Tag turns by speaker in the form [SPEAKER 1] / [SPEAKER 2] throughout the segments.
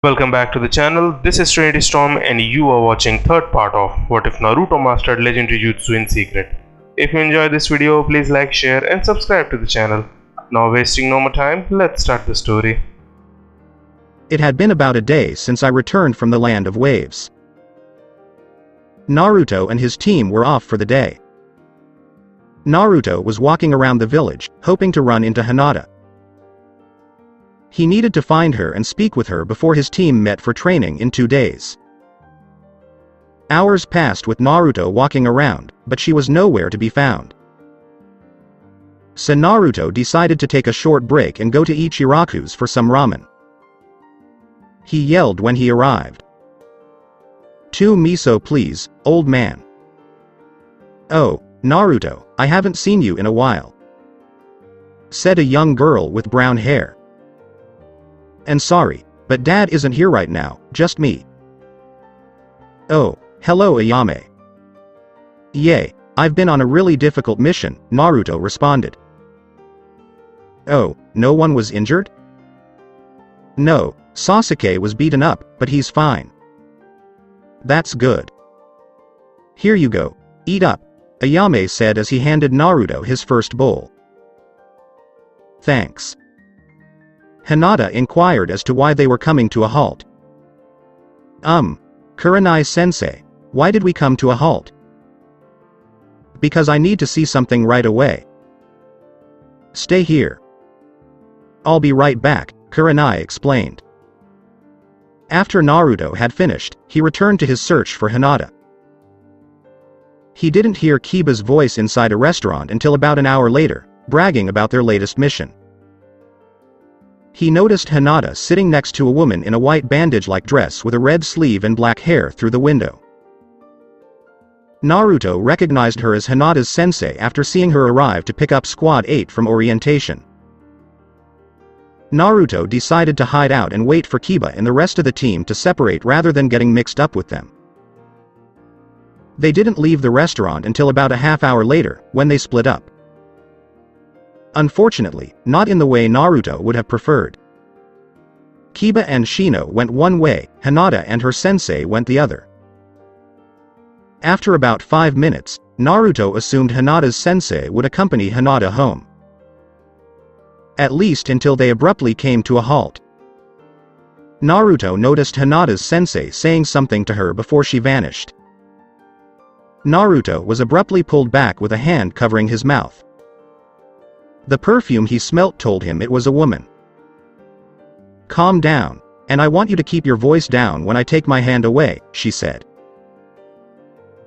[SPEAKER 1] Welcome back to the channel. This is Trinity Storm and you are watching third part of What If Naruto Mastered Legendary Jutsu in Secret. If you enjoyed this video, please like, share and subscribe to the channel. Now wasting no more time, let's start the story.
[SPEAKER 2] It had been about a day since I returned from the Land of Waves. Naruto and his team were off for the day. Naruto was walking around the village, hoping to run into Hinata. He needed to find her and speak with her before his team met for training in 2 days. Hours passed with Naruto walking around, but she was nowhere to be found. So Naruto decided to take a short break and go to Ichiraku's for some ramen. He yelled when he arrived. "2 miso please, old man." "Oh, Naruto, I haven't seen you in a while," said a young girl with brown hair. "And sorry, but Dad isn't here right now, just me." "Oh, hello Ayame." "Yay, I've been on a really difficult mission," Naruto responded. "Oh, no one was injured?" "No, Sasuke was beaten up, but he's fine." "That's good. Here you go, eat up," Ayame said as he handed Naruto his first bowl. "Thanks." Hinata inquired as to why they were coming to a halt. Kurenai-sensei, why did we come to a halt?" "Because I need to see something right away." "Stay here." "I'll be right back," Kurenai explained. After Naruto had finished, he returned to his search for Hinata. He didn't hear Kiba's voice inside a restaurant until about an hour later, bragging about their latest mission. He noticed Hinata sitting next to a woman in a white bandage-like dress with a red sleeve and black hair through the window. Naruto recognized her as Hinata's sensei after seeing her arrive to pick up Squad 8 from orientation. Naruto decided to hide out and wait for Kiba and the rest of the team to separate rather than getting mixed up with them. They didn't leave the restaurant until about a half hour later, when they split up. Unfortunately, not in the way Naruto would have preferred. Kiba and Shino went one way, Hinata and her sensei went the other. After about 5 minutes, Naruto assumed Hinata's sensei would accompany Hinata home. At least until they abruptly came to a halt. Naruto noticed Hinata's sensei saying something to her before she vanished. Naruto was abruptly pulled back with a hand covering his mouth. The perfume he smelt told him it was a woman. "Calm down, and I want you to keep your voice down when I take my hand away," she said.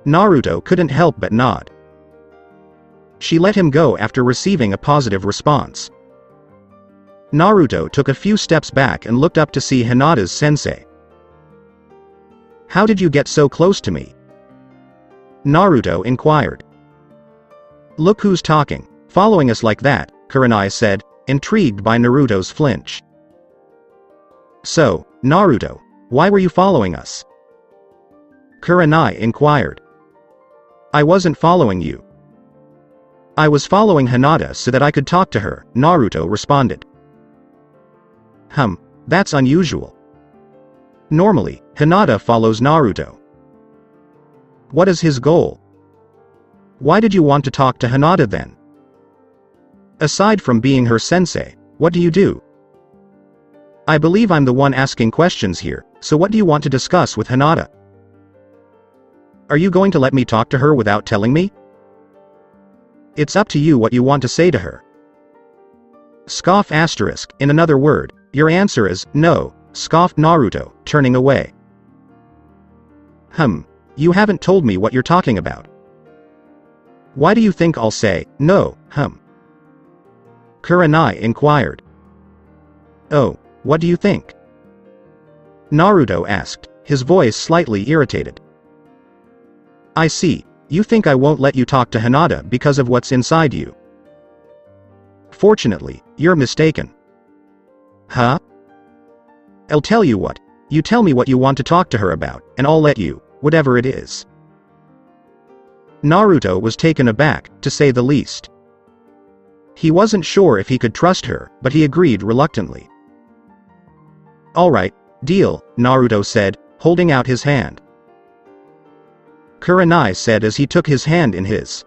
[SPEAKER 2] Naruto couldn't help but nod. She let him go after receiving a positive response. Naruto took a few steps back and looked up to see Hinata's sensei. "How did you get so close to me?" Naruto inquired. "Look who's talking, following us like that," Kurenai said, intrigued by Naruto's flinch. "So, Naruto, why were you following us?" Kurenai inquired. "I wasn't following you. I was following Hinata so that I could talk to her," Naruto responded. That's unusual. Normally, Hinata follows Naruto. What is his goal? Why did you want to talk to Hinata then? Aside from being her sensei, what do you do? I believe I'm the one asking questions here, so what do you want to discuss with Hinata? Are you going to let me talk to her without telling me? It's up to you what you want to say to her. Scoff asterisk, in another word, your answer is, no, scoffed Naruto, turning away. You haven't told me what you're talking about. Why do you think I'll say, no, Kurenai inquired. Oh, what do you think? Naruto asked, his voice slightly irritated. I see, you think I won't let you talk to Hinata because of what's inside you. Fortunately, you're mistaken. Huh? I'll tell you what, you tell me what you want to talk to her about, and I'll let you, whatever it is. Naruto was taken aback, to say the least. He wasn't sure if he could trust her, but he agreed reluctantly. Alright, Deal, Naruto said, holding out his hand. Kurenai said as he took his hand in his.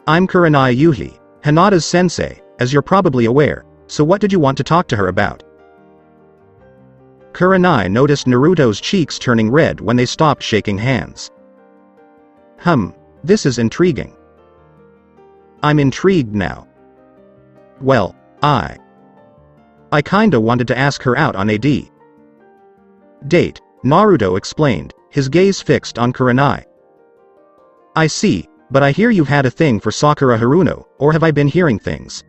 [SPEAKER 2] I'm Kurenai Yuhi, Hinata's sensei, as you're probably aware, so what did you want to talk to her about? Kurenai noticed Naruto's cheeks turning red when they stopped shaking hands. This is intriguing. I'm intrigued now. Well, I kinda wanted to ask her out on a date, Naruto explained, his gaze fixed on Kurenai. I see, but I hear you've had a thing for Sakura Haruno, or have I been hearing things?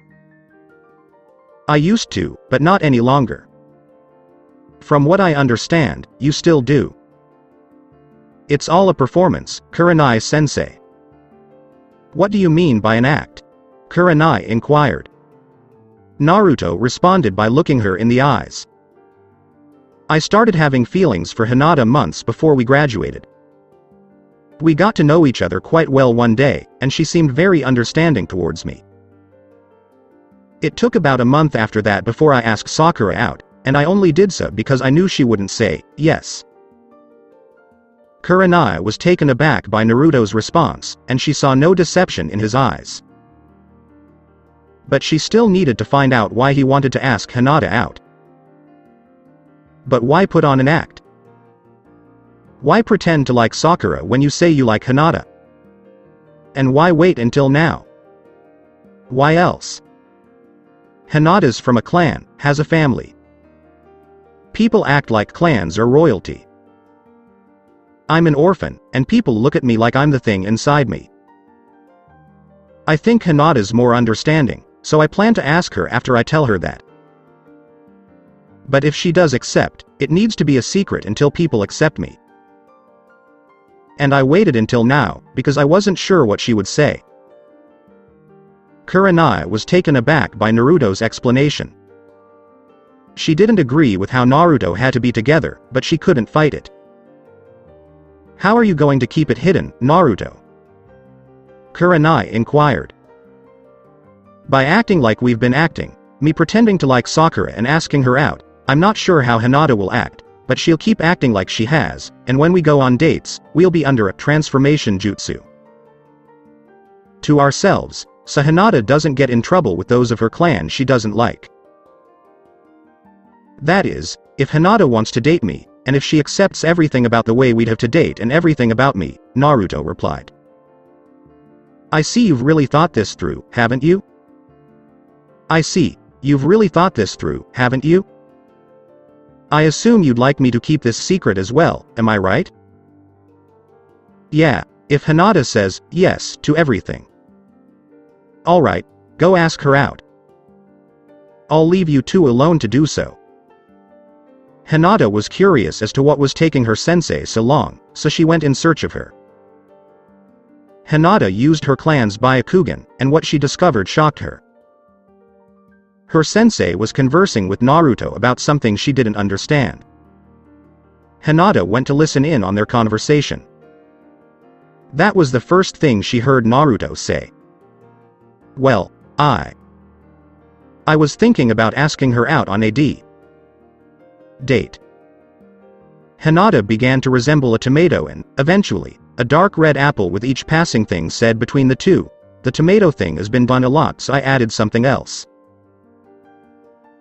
[SPEAKER 2] I used to, but not any longer. From what I understand, you still do. It's all a performance, Kurenai-sensei. What do you mean by an act? Kurenai inquired. Naruto responded by looking her in the eyes. I started having feelings for Hinata months before we graduated. We got to know each other quite well one day, and she seemed very understanding towards me. It took about a month after that before I asked Sakura out, and I only did so because I knew she wouldn't say yes. Kurenai was taken aback by Naruto's response, and she saw no deception in his eyes. But she still needed to find out why he wanted to ask Hinata out. But why put on an act? Why pretend to like Sakura when you say you like Hinata? And why wait until now? Why else? Hinata's from a clan, has a family. People act like clans are royalty. I'm an orphan, and people look at me like I'm the thing inside me. I think Hinata's more understanding, so I plan to ask her after I tell her that. But if she does accept, it needs to be a secret until people accept me. And I waited until now, because I wasn't sure what she would say. Kurenai was taken aback by Naruto's explanation. She didn't agree with how Naruto had to be together, but she couldn't fight it. How are you going to keep it hidden, Naruto? Kurenai inquired. By acting like we've been acting, me pretending to like Sakura and asking her out, I'm not sure how Hinata will act, but she'll keep acting like she has, and when we go on dates, we'll be under a transformation jutsu. To ourselves, so Hinata doesn't get in trouble with those of her clan she doesn't like. That is, if Hinata wants to date me, and if she accepts everything about the way we'd have to date and everything about me, Naruto replied. I see you've really thought this through, haven't you? I see, you've really thought this through, haven't you? I assume you'd like me to keep this secret as well, am I right? Yeah, if Hinata says yes to everything. Alright, go ask her out. I'll leave you two alone to do so. Hinata was curious as to what was taking her sensei so long, so she went in search of her. Hinata used her clan's Byakugan, and what she discovered shocked her. Her sensei was conversing with Naruto about something she didn't understand. Hinata went to listen in on their conversation. That was the first thing she heard Naruto say. Well, I was thinking about asking her out on a date. Hinata began to resemble a tomato and, eventually, a dark red apple with each passing thing said between the two, the tomato thing has been done a lot so I added something else.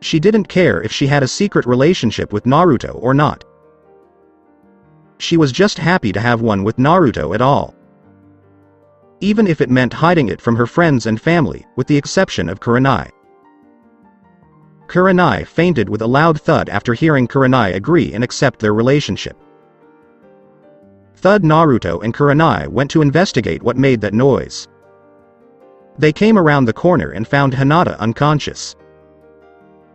[SPEAKER 2] She didn't care if she had a secret relationship with Naruto or not. She was just happy to have one with Naruto at all. Even if it meant hiding it from her friends and family, with the exception of Kurenai. Kurenai fainted with a loud thud after hearing Kurenai agree and accept their relationship. Thud Naruto and Kurenai went to investigate what made that noise. They came around the corner and found Hinata unconscious.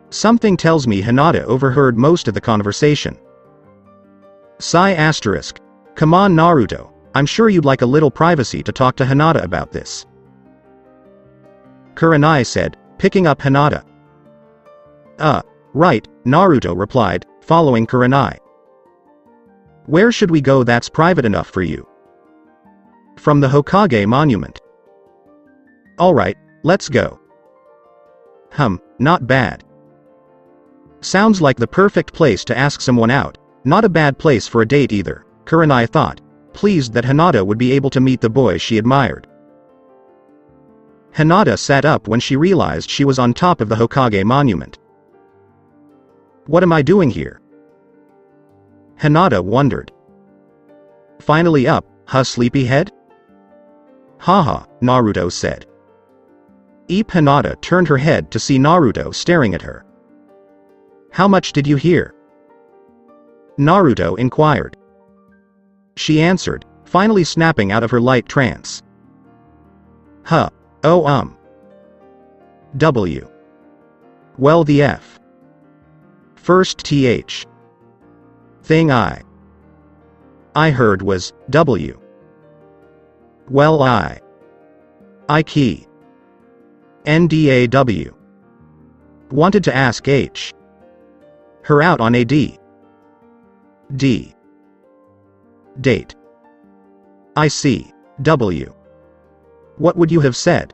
[SPEAKER 2] Something tells me Hinata overheard most of the conversation. Sigh asterisk. Come on Naruto, I'm sure you'd like a little privacy to talk to Hinata about this. Kurenai said, picking up Hinata. Right, Naruto replied, following Kurenai. Where should we go that's private enough for you? From the Hokage monument. Alright, let's go. Not bad. Sounds like the perfect place to ask someone out, not a bad place for a date either, Kurenai thought, pleased that Hinata would be able to meet the boy she admired. Hinata sat up when she realized she was on top of the Hokage monument. What am I doing here? Hinata wondered. Finally up, huh, sleepyhead? Haha, Naruto said. Hinata turned her head to see Naruto staring at her. How much did you hear? Naruto inquired. She answered, finally snapping out of her light trance. Huh. Oh W. Well the F. First th. Thing I heard was W. Well I key. NDAW. Wanted to ask H. Her out on a D. Date. I see. W. What would you have said?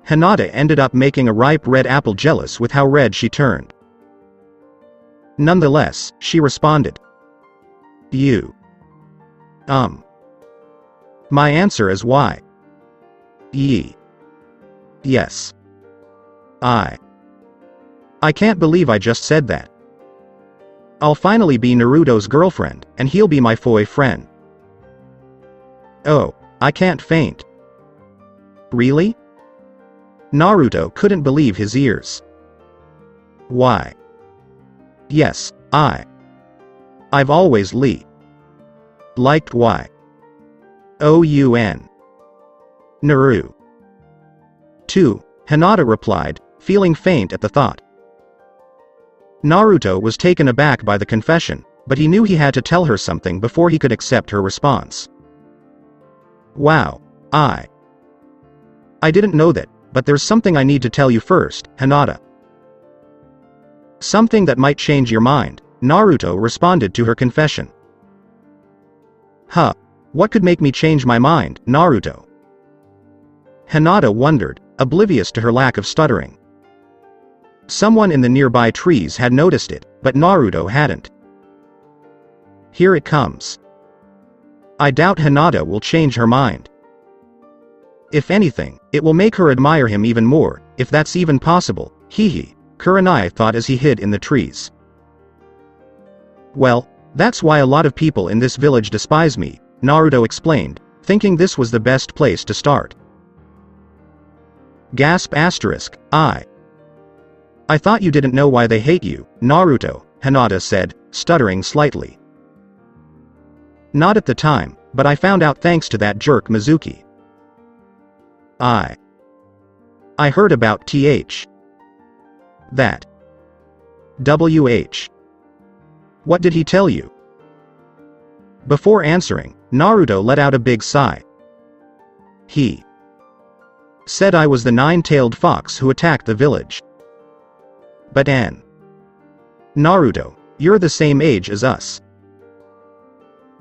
[SPEAKER 2] Hinata ended up making a ripe red apple jealous with how red she turned. Nonetheless, she responded. You. My answer is Y. Yes. I can't believe I just said that. I'll finally be Naruto's girlfriend, and he'll be my friend. Oh, I can't faint. Really? Naruto couldn't believe his ears. Why? Yes, I've always liked Y. O-U-N. Naru. 2. Hinata replied, feeling faint at the thought. Naruto was taken aback by the confession, but he knew he had to tell her something before he could accept her response. Wow, I didn't know that, but there's something I need to tell you first, Hinata. Something that might change your mind, Naruto responded to her confession. Huh, what could make me change my mind, Naruto? Hinata wondered, oblivious to her lack of stuttering. Someone in the nearby trees had noticed it, but Naruto hadn't. Here it comes. I doubt Hinata will change her mind. If anything, it will make her admire him even more, if that's even possible, hehe, Kurenai thought as he hid in the trees. Well, that's why a lot of people in this village despise me, Naruto explained, thinking this was the best place to start. Gasp asterisk, I thought you didn't know why they hate you, Naruto, Hinata said, stuttering slightly. Not at the time, but I found out thanks to that jerk Mizuki. I heard about th. That. WH. What did he tell you? Before answering, Naruto let out a big sigh. He said I was the nine-tailed fox who attacked the village. But Naruto, you're the same age as us.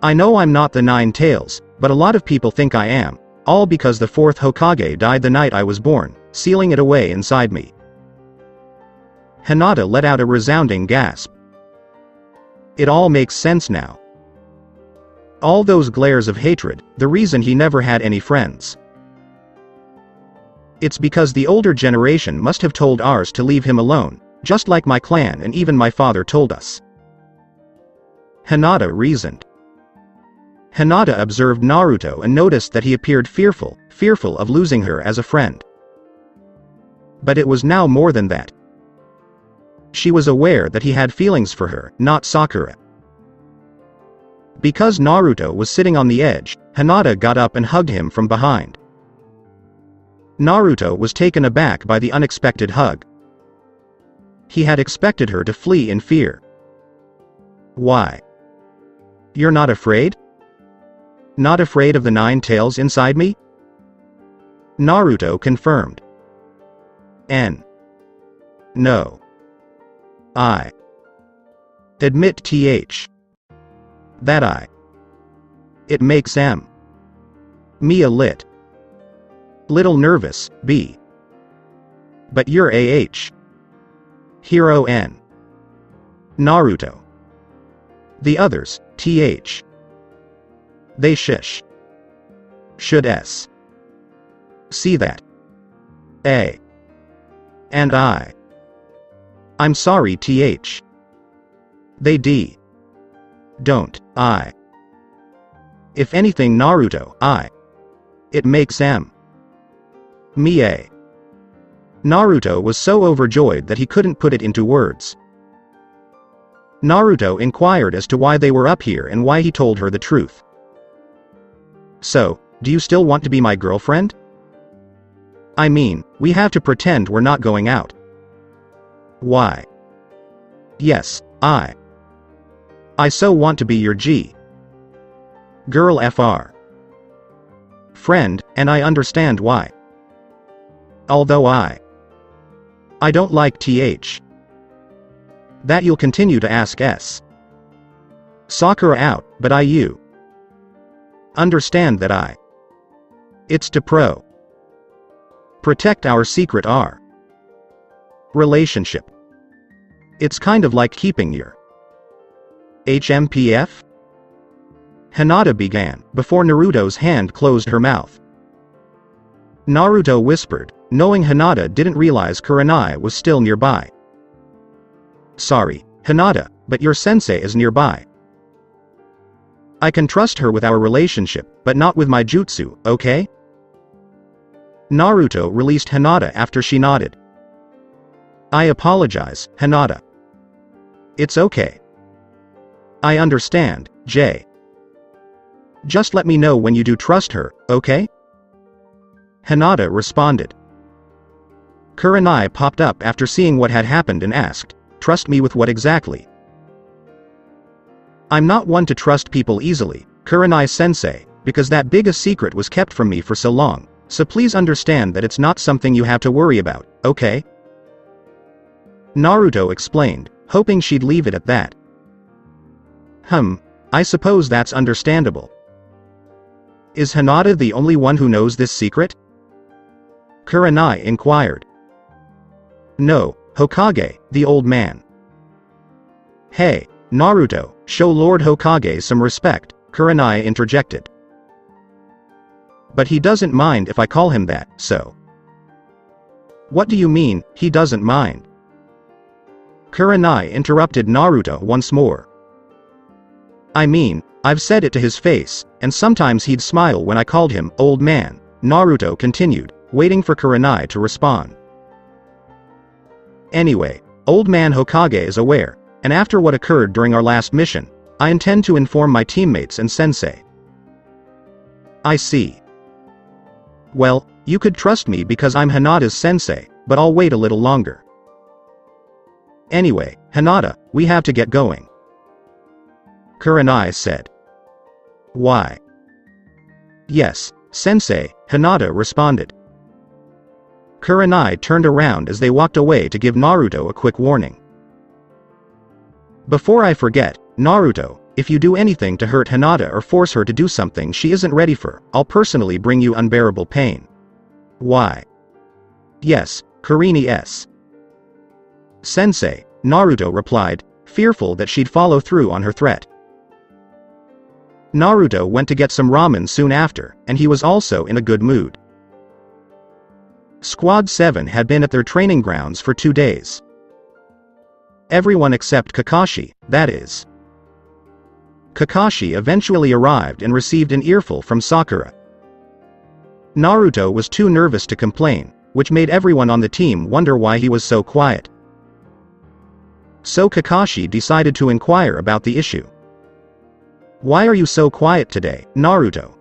[SPEAKER 2] I know I'm not the nine tails, but a lot of people think I am, all because the fourth Hokage died the night I was born, sealing it away inside me. Hinata let out a resounding gasp. It all makes sense now. All those glares of hatred, the reason he never had any friends. It's because the older generation must have told ours to leave him alone, just like my clan and even my father told us. Hinata reasoned. Hinata observed Naruto and noticed that he appeared fearful of losing her as a friend. But it was now more than that. She was aware that he had feelings for her, not Sakura. Because Naruto was sitting on the edge, Hinata got up and hugged him from behind. Naruto was taken aback by the unexpected hug. He had expected her to flee in fear. Why? You're not afraid? Not afraid of the nine tails inside me? Naruto confirmed. No. I admit th. That it makes me a little nervous, b. But you're Hero N. Naruto. The others, th. They shish. Should s. See that. A. And I. I'm sorry th. They d. Don't, I. If anything Naruto, I. It makes m. Me a. Naruto was so overjoyed that he couldn't put it into words. Naruto inquired as to why they were up here and why he told her the truth. So, do you still want to be my girlfriend? I mean, we have to pretend we're not going out. Why? Yes, I so want to be your G. Girl fr. Friend, and I understand why. Although I don't like th. That you'll continue to ask s. Sakura out, but you understand that it's to protect our secret R relationship. It's kind of like keeping your HMPF? Hinata began, before Naruto's hand closed her mouth. Naruto whispered, knowing Hinata didn't realize Kurenai was still nearby. Sorry, Hinata, but your sensei is nearby. I can trust her with our relationship, but not with my jutsu, okay? Naruto released Hinata after she nodded. I apologize, Hinata. It's okay. I understand, J. Just let me know when you do trust her, okay? Hinata responded. Kurenai popped up after seeing what had happened and asked, trust me with what exactly? I'm not one to trust people easily, Kurenai-sensei, because that big a secret was kept from me for so long, so please understand that it's not something you have to worry about, okay? Naruto explained, hoping she'd leave it at that. I suppose that's understandable. Is Hinata the only one who knows this secret? Kurenai inquired. No, Hokage, the old man. Hey, Naruto, show Lord Hokage some respect, Kurenai interjected. But he doesn't mind if I call him that, so. What do you mean, he doesn't mind? Kurenai interrupted Naruto once more. I mean, I've said it to his face, and sometimes he'd smile when I called him old man, Naruto continued, waiting for Kurenai to respond. Anyway, old man Hokage is aware, and after what occurred during our last mission, I intend to inform my teammates and sensei. I see. Well, you could trust me because I'm Hinata's sensei, but I'll wait a little longer. Anyway, Hinata, we have to get going. Kurenai said. Why? Yes, sensei, Hinata responded. Kurenai turned around as they walked away to give Naruto a quick warning. Before I forget, Naruto, if you do anything to hurt Hinata or force her to do something she isn't ready for, I'll personally bring you unbearable pain. Why? Yes, Kurini S. Sensei, Naruto replied, fearful that she'd follow through on her threat. Naruto went to get some ramen soon after, and he was also in a good mood. Squad 7 had been at their training grounds for 2 days. Everyone except Kakashi, that is. Kakashi eventually arrived and received an earful from Sakura. Naruto was too nervous to complain, which made everyone on the team wonder why he was so quiet. So Kakashi decided to inquire about the issue. Why are you so quiet today, Naruto?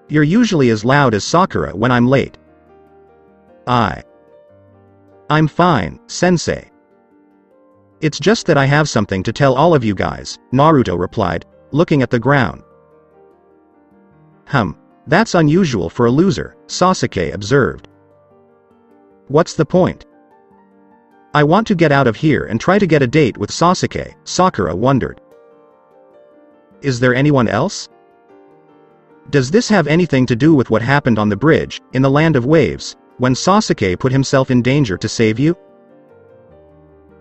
[SPEAKER 2] You're usually as loud as Sakura when I'm late. I'm fine, sensei. It's just that I have something to tell all of you guys, Naruto replied, looking at the ground. That's unusual for a loser, Sasuke observed. What's the point? I want to get out of here and try to get a date with Sasuke, Sakura wondered. Is there anyone else? Does this have anything to do with what happened on the bridge, in the Land of Waves, when Sasuke put himself in danger to save you?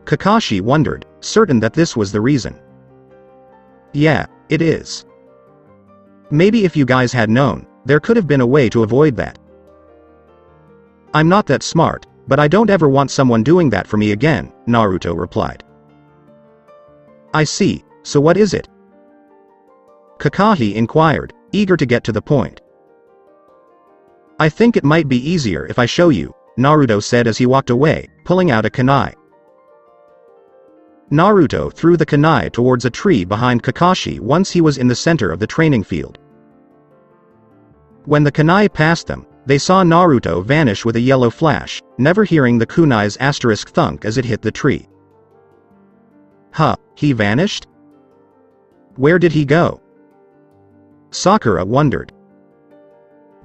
[SPEAKER 2] Kakashi wondered, certain that this was the reason. Yeah, it is. Maybe if you guys had known, there could have been a way to avoid that. I'm not that smart, but I don't ever want someone doing that for me again, Naruto replied. I see, so what is it? Kakashi inquired, eager to get to the point. I think it might be easier if I show you, Naruto said as he walked away, pulling out a kunai. Naruto threw the kunai towards a tree behind Kakashi once he was in the center of the training field. When the kunai passed them, they saw Naruto vanish with a yellow flash, never hearing the kunai's asterisk thunk as it hit the tree. Huh, he vanished? Where did he go? Sakura wondered.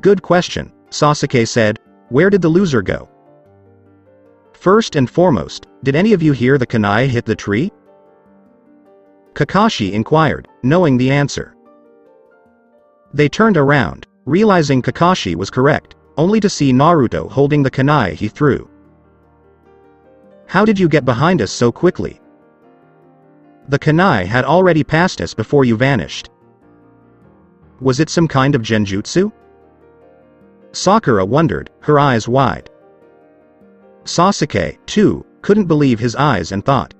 [SPEAKER 2] Good question, Sasuke said. Where did the loser go? First and foremost, did any of you hear the kunai hit the tree? Kakashi inquired, knowing the answer. They turned around, realizing Kakashi was correct, only to see Naruto holding the kunai he threw. How did you get behind us so quickly? The kunai had already passed us before you vanished. Was it some kind of genjutsu? Sakura wondered, her eyes wide. Sasuke, too, couldn't believe his eyes and thought.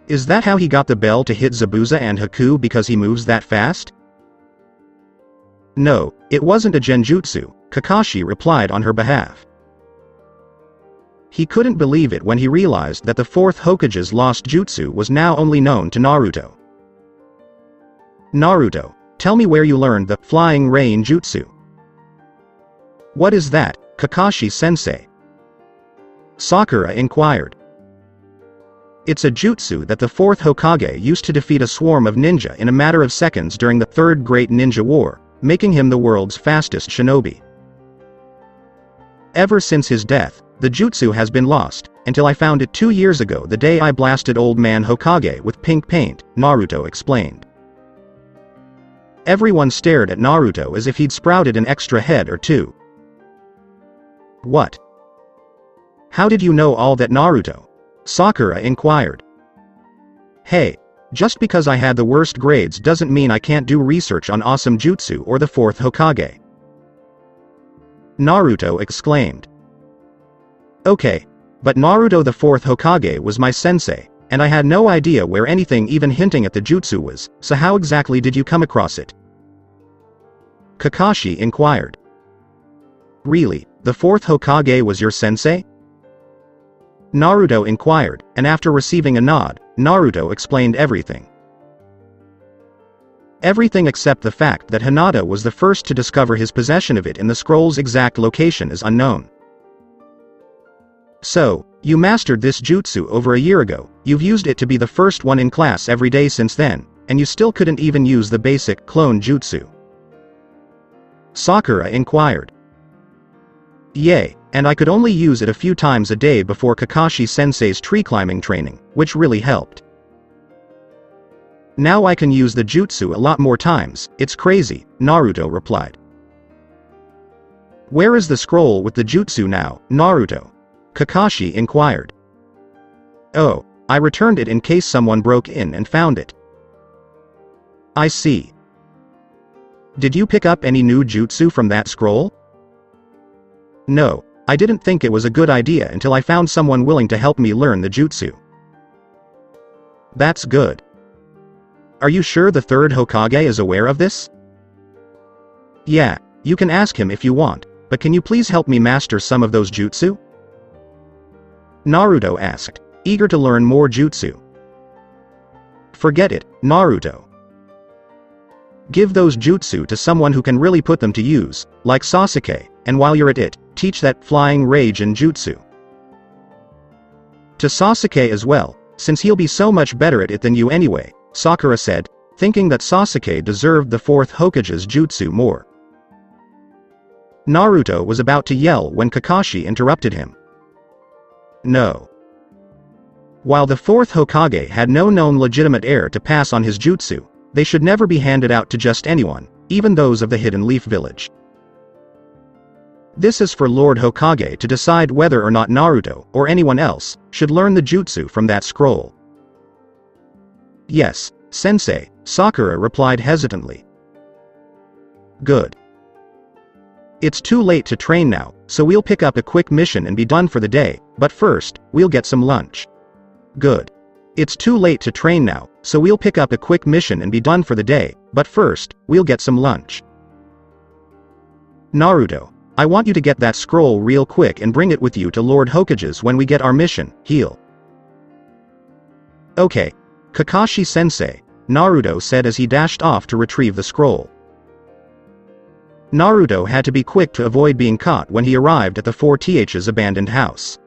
[SPEAKER 2] Is that how he got the bell to hit Zabuza and Haku because he moves that fast? No, it wasn't a genjutsu, Kakashi replied on her behalf. He couldn't believe it when he realized that the fourth Hokage's lost jutsu was now only known to Naruto. Naruto, tell me where you learned the Flying Raijin Jutsu. What is that, Kakashi-sensei? Sakura inquired. It's a jutsu that the fourth Hokage used to defeat a swarm of ninja in a matter of seconds during the Third Great Ninja War, making him the world's fastest shinobi. Ever since his death, the jutsu has been lost, until I found it 2 years ago the day I blasted Old Man Hokage with pink paint, Naruto explained. Everyone stared at Naruto as if he'd sprouted an extra head or two. What? How did you know all that, Naruto? Sakura inquired. Hey, just because I had the worst grades doesn't mean I can't do research on awesome jutsu or the fourth Hokage. Naruto exclaimed. Okay, but Naruto the fourth Hokage was my sensei, and I had no idea where anything even hinting at the jutsu was, so how exactly did you come across it? Kakashi inquired. Really, the fourth Hokage was your sensei? Naruto inquired, and after receiving a nod, Naruto explained everything. Everything except the fact that Hinata was the first to discover his possession of it in the scroll's exact location is unknown. So, you mastered this jutsu over a year ago, you've used it to be the first one in class every day since then, and you still couldn't even use the basic clone jutsu. Sakura inquired. Yay, and I could only use it a few times a day before Kakashi-sensei's tree climbing training, which really helped. Now I can use the jutsu a lot more times, it's crazy, Naruto replied. Where is the scroll with the jutsu now, Naruto? Kakashi inquired. Oh, I returned it in case someone broke in and found it. I see. Did you pick up any new jutsu from that scroll? No, I didn't think it was a good idea until I found someone willing to help me learn the jutsu. That's good. Are you sure the third Hokage is aware of this? Yeah, you can ask him if you want, but can you please help me master some of those jutsu? Naruto asked, eager to learn more jutsu. Forget it, Naruto. Give those jutsu to someone who can really put them to use, like Sasuke, and while you're at it, teach that Flying Raijin Jutsu to Sasuke as well, since he'll be so much better at it than you anyway, Sakura said, thinking that Sasuke deserved the fourth Hokage's jutsu more. Naruto was about to yell when Kakashi interrupted him. No. While the fourth Hokage had no known legitimate heir to pass on his jutsu, they should never be handed out to just anyone, even those of the Hidden Leaf Village. This is for Lord Hokage to decide whether or not Naruto, or anyone else, should learn the jutsu from that scroll. Yes, Sensei, Sakura replied hesitantly. Good. It's too late to train now, so we'll pick up a quick mission and be done for the day, but first, we'll get some lunch. Good. It's too late to train now, so we'll pick up a quick mission and be done for the day, but first, we'll get some lunch. Naruto, I want you to get that scroll real quick and bring it with you to Lord Hokage's when we get our mission, heal. Okay. Kakashi-sensei, Naruto said as he dashed off to retrieve the scroll. Naruto had to be quick to avoid being caught when he arrived at the 4Th's abandoned house.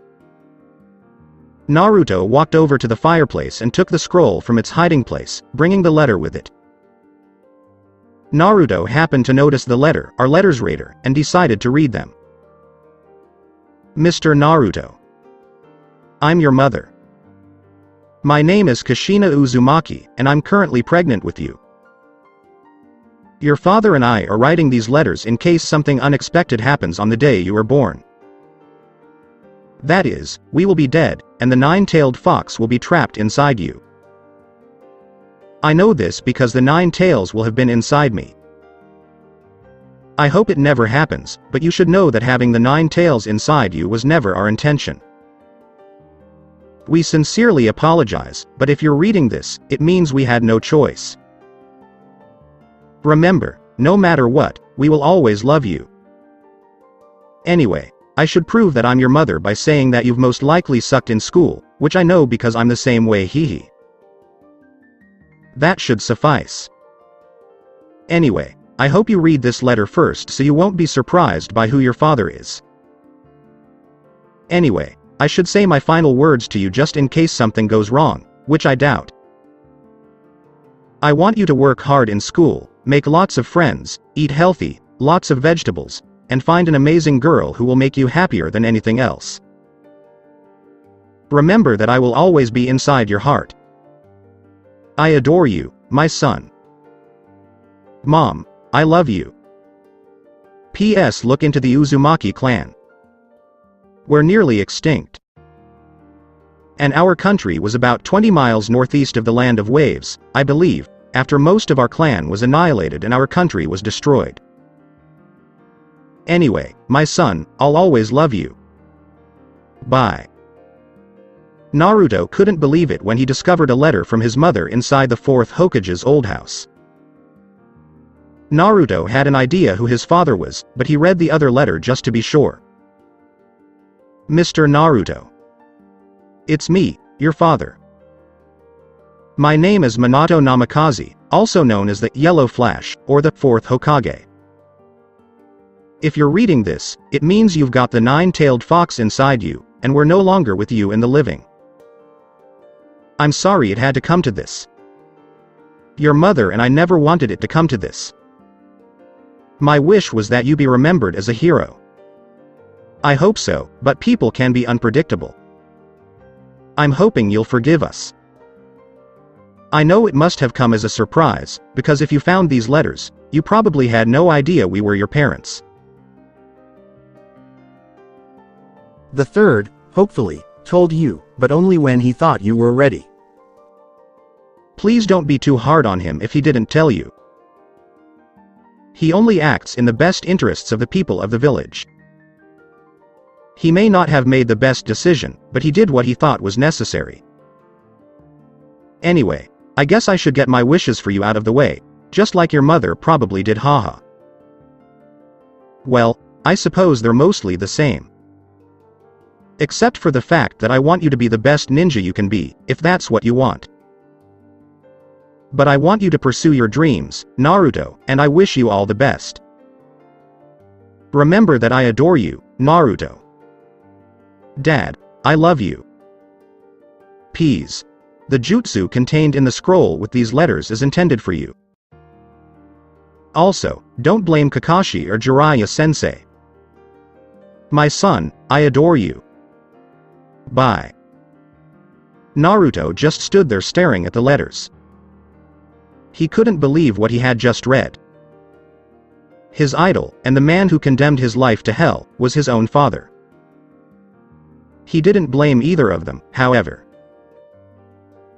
[SPEAKER 2] Naruto walked over to the fireplace and took the scroll from its hiding place, bringing the letter with it. Naruto happened to notice the letter, our letters raider, and decided to read them. Mr. Naruto. I'm your mother. My name is Kushina Uzumaki, and I'm currently pregnant with you. Your father and I are writing these letters in case something unexpected happens on the day you are born. That is, we will be dead, and the nine-tailed fox will be trapped inside you. I know this because the 9 tails will have been inside me. I hope it never happens, but you should know that having the 9 tails inside you was never our intention. We sincerely apologize, but if you're reading this, it means we had no choice. Remember, no matter what, we will always love you. Anyway, I should prove that I'm your mother by saying that you've most likely sucked in school, which I know because I'm the same way hee. That should suffice. Anyway, I hope you read this letter first so you won't be surprised by who your father is. Anyway, I should say my final words to you just in case something goes wrong, which I doubt. I want you to work hard in school, make lots of friends, eat healthy, lots of vegetables, and find an amazing girl who will make you happier than anything else. Remember that I will always be inside your heart. I adore you, my son. Mom, I love you. P.S. Look into the Uzumaki clan. We're nearly extinct. And our country was about 20 miles northeast of the Land of Waves, I believe, after most of our clan was annihilated and our country was destroyed. Anyway, my son, I'll always love you. Bye. Naruto couldn't believe it when he discovered a letter from his mother inside the 4th Hokage's old house. Naruto had an idea who his father was, but he read the other letter just to be sure. Mr. Naruto. It's me, your father. My name is Minato Namikaze, also known as the Yellow Flash, or the 4th Hokage. If you're reading this, it means you've got the 9-tailed fox inside you, and we're no longer with you in the living. I'm sorry it had to come to this. Your mother and I never wanted it to come to this. My wish was that you be remembered as a hero. I hope so, but people can be unpredictable. I'm hoping you'll forgive us. I know it must have come as a surprise, because if you found these letters, you probably had no idea we were your parents.
[SPEAKER 3] The third, hopefully, told you, but only when he thought you were ready.
[SPEAKER 2] Please don't be too hard on him if he didn't tell you. He only acts in the best interests of the people of the village. He may not have made the best decision, but he did what he thought was necessary. Anyway, I guess I should get my wishes for you out of the way, just like your mother probably did, haha. Well, I suppose they're mostly the same. Except for the fact that I want you to be the best ninja you can be, if that's what you want. But I want you to pursue your dreams, Naruto, and I wish you all the best. Remember that I adore you, Naruto. Dad, I love you. Peas. The jutsu contained in the scroll with these letters is intended for you. Also, don't blame Kakashi or Jiraiya-sensei. My son, I adore you. Bye. Naruto just stood there staring at the letters. He couldn't believe what he had just read. His idol, and the man who condemned his life to hell, was his own father. He didn't blame either of them, however.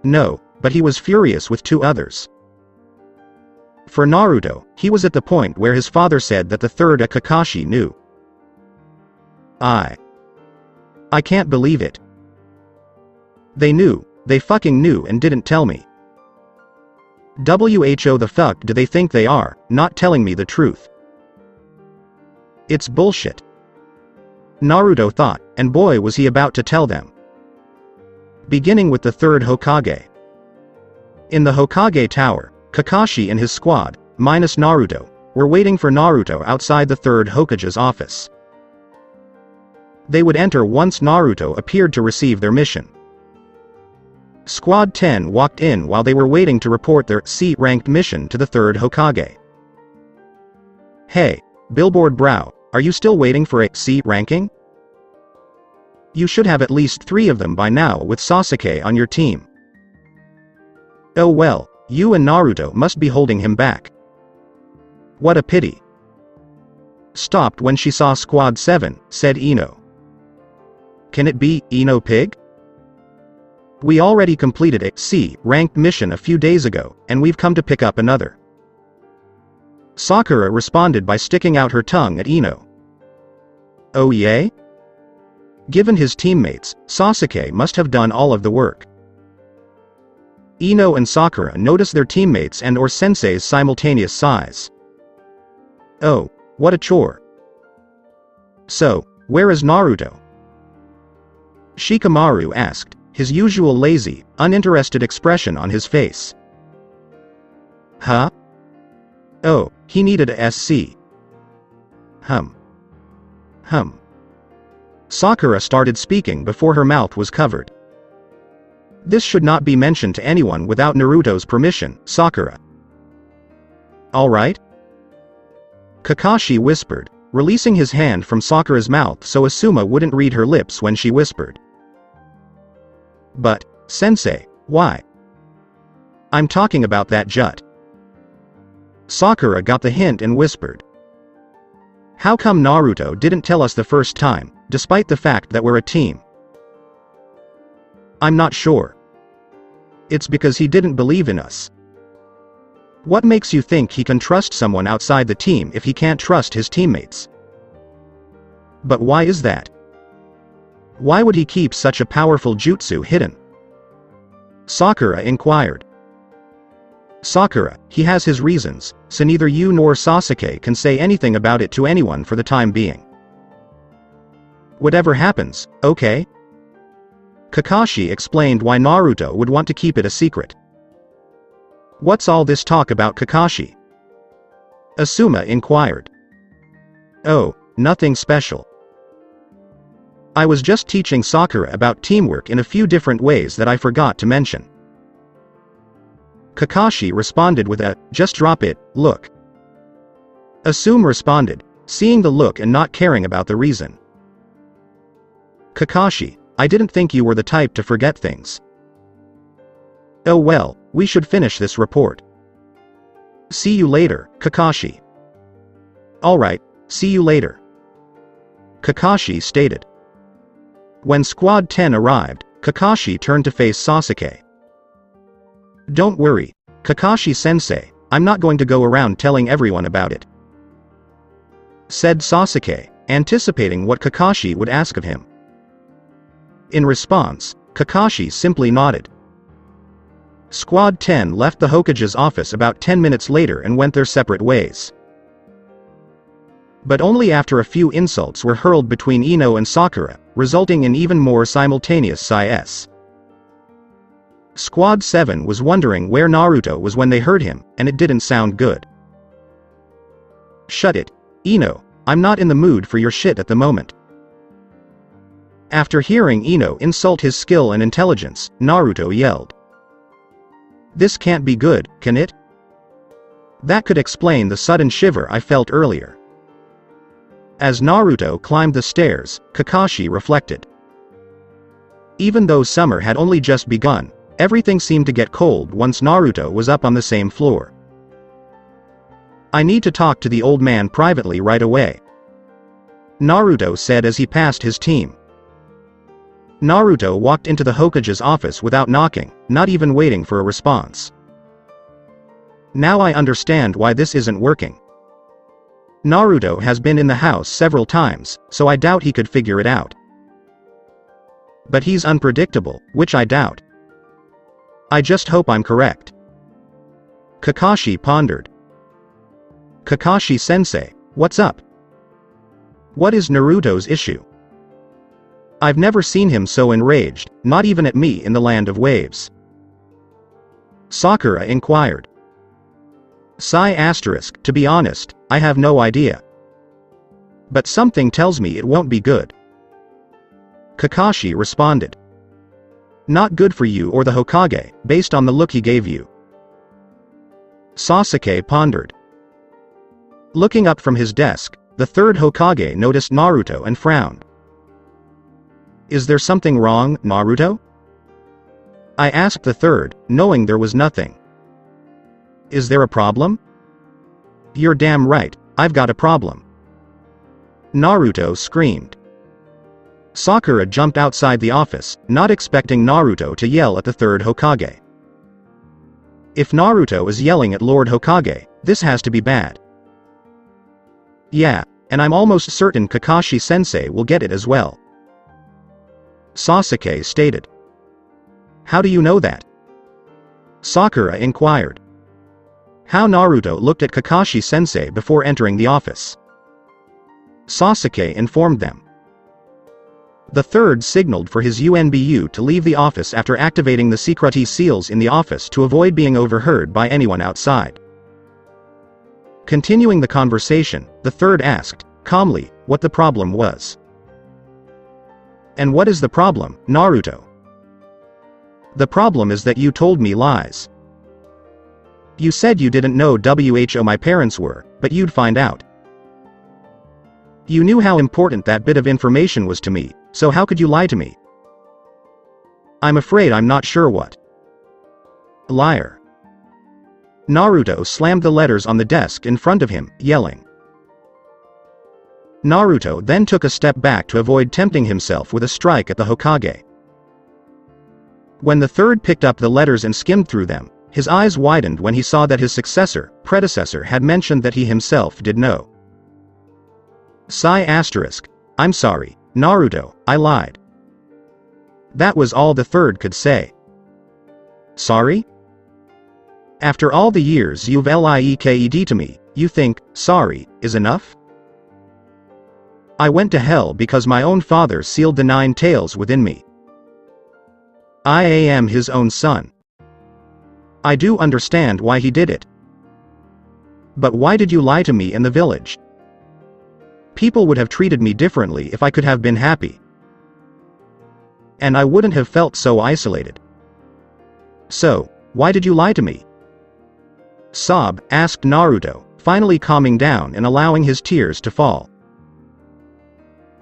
[SPEAKER 2] No, but he was furious with two others. For Naruto, he was at the point where his father said that the third Kakashi knew. I can't believe it. They knew, they fucking knew and didn't tell me. Who the fuck do they think they are, not telling me the truth? It's bullshit. Naruto thought, and boy was he about to tell them. Beginning with the third Hokage. In the Hokage Tower, Kakashi and his squad, minus Naruto, were waiting for Naruto outside the third Hokage's office. They would enter once Naruto appeared to receive their mission. Squad 10 walked in while they were waiting to report their C-ranked mission to the third Hokage. Hey, Billboard Brow, are you still waiting for a C ranking? You should have at least 3 of them by now with Sasuke on your team. Oh well, you and Naruto must be holding him back. What a pity. Stopped when she saw Squad 7, said Ino. Can it be Ino Pig? We already completed a C-ranked mission a few days ago, and we've come to pick up another. Sakura responded by sticking out her tongue at Ino. Oh yay? Given his teammates, Sasuke must have done all of the work. Ino and Sakura noticed their teammates and or sensei's simultaneous sighs. Oh, what a chore. So, where is Naruto? Shikamaru asked, his usual lazy, uninterested expression on his face. Huh? Oh, he needed a SC. Hum. Sakura started speaking before her mouth was covered. This should not be mentioned to anyone without Naruto's permission, Sakura. Alright? Kakashi whispered, releasing his hand from Sakura's mouth so Asuma wouldn't read her lips when she whispered. But, Sensei, why? I'm talking about that Jut. Sakura got the hint and whispered. How come Naruto didn't tell us the first time, despite the fact that we're a team? I'm not sure. It's because he didn't believe in us. What makes you think he can trust someone outside the team if he can't trust his teammates? But why is that? Why would he keep such a powerful jutsu hidden? Sakura inquired. Sakura, he has his reasons, so neither you nor Sasuke can say anything about it to anyone for the time being. Whatever happens, okay? Kakashi explained why Naruto would want to keep it a secret. What's all this talk about Kakashi? Asuma inquired. Oh, nothing special. I was just teaching Sakura about teamwork in a few different ways that I forgot to mention. Kakashi responded with a, just drop it, look. Asuma responded, seeing the look and not caring about the reason. Kakashi, I didn't think you were the type to forget things. Oh well, we should finish this report. See you later, Kakashi. Alright, see you later. Kakashi stated. When Squad 10 arrived, Kakashi turned to face Sasuke. Don't worry, Kakashi-sensei, I'm not going to go around telling everyone about it, said Sasuke, anticipating what Kakashi would ask of him. In response, Kakashi simply nodded. Squad 10 left the Hokage's office about 10 minutes later and went their separate ways. But only after a few insults were hurled between Ino and Sakura, resulting in even more simultaneous sighs. Squad 7 was wondering where Naruto was when they heard him, and it didn't sound good. Shut it, Ino, I'm not in the mood for your shit at the moment. After hearing Ino insult his skill and intelligence, Naruto yelled. This can't be good, can it? That could explain the sudden shiver I felt earlier. As Naruto climbed the stairs, Kakashi reflected. Even though summer had only just begun, everything seemed to get cold once Naruto was up on the same floor. I need to talk to the old man privately right away, Naruto said as he passed his team. Naruto walked into the Hokage's office without knocking, not even waiting for a response. Now I understand why this isn't working. Naruto has been in the house several times, so I doubt he could figure it out. But he's unpredictable, which I doubt. I just hope I'm correct. Kakashi pondered. Kakashi-sensei, what's up? What is Naruto's issue? I've never seen him so enraged, not even at me in the land of waves. Sakura inquired. To be honest, I have no idea. But something tells me it won't be good. Kakashi responded. Not good for you or the Hokage, based on the look he gave you. Sasuke pondered. Looking up from his desk, the third Hokage noticed Naruto and frowned. Is there something wrong, Naruto? I asked the third, knowing there was nothing. Is there a problem? You're damn right, I've got a problem. Naruto screamed. Sakura jumped outside the office, not expecting Naruto to yell at the third Hokage. If Naruto is yelling at Lord Hokage, this has to be bad. Yeah, and I'm almost certain Kakashi-sensei will get it as well. Sasuke stated. How do you know that? Sakura inquired. How Naruto looked at Kakashi-sensei before entering the office. Sasuke informed them. The third signaled for his UNBU to leave the office after activating the secrecy seals in the office to avoid being overheard by anyone outside. Continuing the conversation, the third asked, calmly, what the problem was. And what is the problem, Naruto? The problem is that you told me lies. You said you didn't know who my parents were, but you'd find out. You knew how important that bit of information was to me, so how could you lie to me? I'm afraid I'm not sure what. Liar. Naruto slammed the letters on the desk in front of him, yelling. Naruto then took a step back to avoid tempting himself with a strike at the Hokage. When the third picked up the letters and skimmed through them, his eyes widened when he saw that his predecessor had mentioned that he himself did know. I'm sorry, Naruto, I lied. That was all the third could say. Sorry? After all the years you've lied to me, you think, sorry, is enough? I went to hell because my own father sealed the 9 tails within me. I am his own son. I do understand why he did it. But why did you lie to me in the village? People would have treated me differently if I could have been happy. And I wouldn't have felt so isolated. So, why did you lie to me? Asked Naruto, finally calming down and allowing his tears to fall.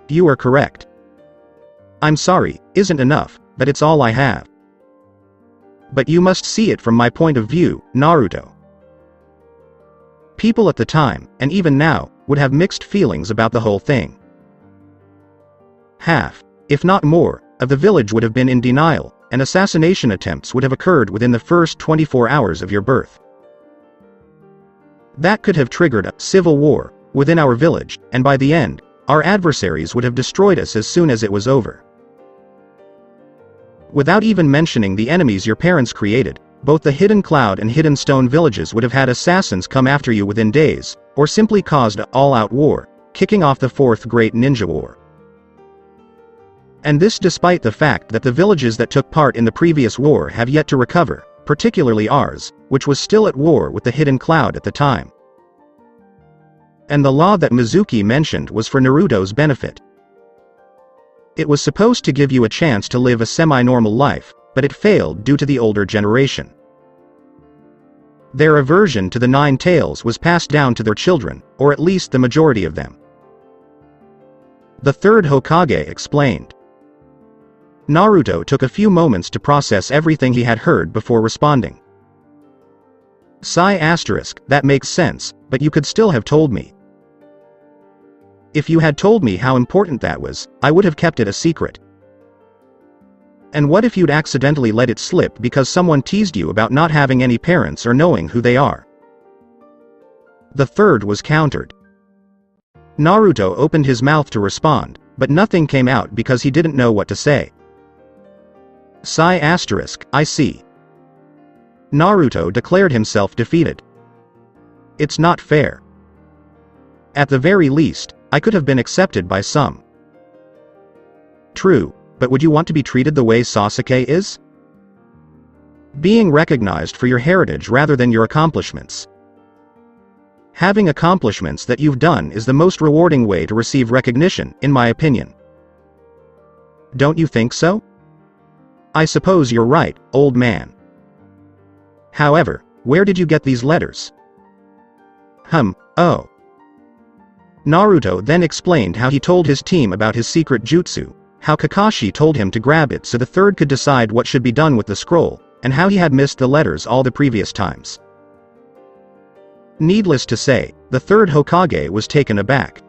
[SPEAKER 2] You are correct. I'm sorry, isn't enough, but it's all I have. But you must see it from my point of view, Naruto. People at the time, and even now, would have mixed feelings about the whole thing. Half, if not more, of the village would have been in denial, and assassination attempts would have occurred within the first 24 hours of your birth. That could have triggered a civil war within our village, and by the end, our adversaries would have destroyed us as soon as it was over. Without even mentioning the enemies your parents created, both the Hidden Cloud and Hidden Stone villages would have had assassins come after you within days, or simply caused an all-out war, kicking off the 4th Great Ninja War. And this despite the fact that the villages that took part in the previous war have yet to recover, particularly ours, which was still at war with the Hidden Cloud at the time. And the law that Mizuki mentioned was for Naruto's benefit. It was supposed to give you a chance to live a semi-normal life, but it failed due to the older generation. Their aversion to the 9 tails was passed down to their children, or at least the majority of them. The third Hokage explained. Naruto took a few moments to process everything he had heard before responding. That makes sense, but you could still have told me. If you had told me how important that was, I would have kept it a secret. And what if you'd accidentally let it slip because someone teased you about not having any parents or knowing who they are? The third was countered. Naruto opened his mouth to respond, but nothing came out because he didn't know what to say. I see. Naruto declared himself defeated. It's not fair. At the very least, I could have been accepted by some. True, but would you want to be treated the way Sasuke is? Being recognized for your heritage rather than your accomplishments. Having accomplishments that you've done is the most rewarding way to receive recognition, in my opinion. Don't you think so? I suppose you're right, old man. However, where did you get these letters? Oh. Naruto then explained how he told his team about his secret jutsu, how Kakashi told him to grab it so the third could decide what should be done with the scroll, and how he had missed the letters all the previous times. Needless to say, the third Hokage was taken aback.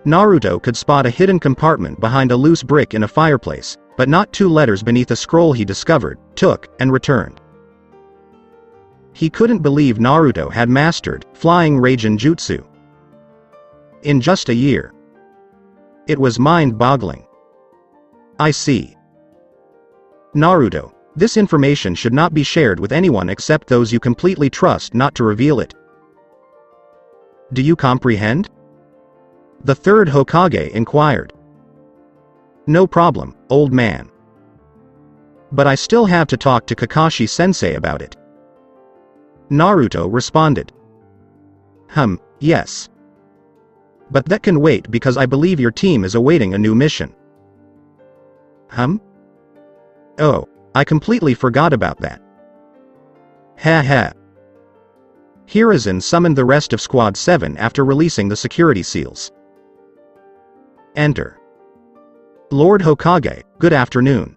[SPEAKER 2] Naruto could spot a hidden compartment behind a loose brick in a fireplace, but not 2 letters beneath a scroll he discovered, took, and returned. He couldn't believe Naruto had mastered Flying Raijin Jutsu in just a year. It was mind-boggling. I see. Naruto, this information should not be shared with anyone except those you completely trust not to reveal it. Do you comprehend? The third Hokage inquired. No problem, old man. But I still have to talk to Kakashi-sensei about it. Naruto responded. Yes. But that can wait because I believe your team is awaiting a new mission. Oh, I completely forgot about that. Ha. Hiruzen summoned the rest of Squad 7 after releasing the security seals. Enter. Lord Hokage, good afternoon.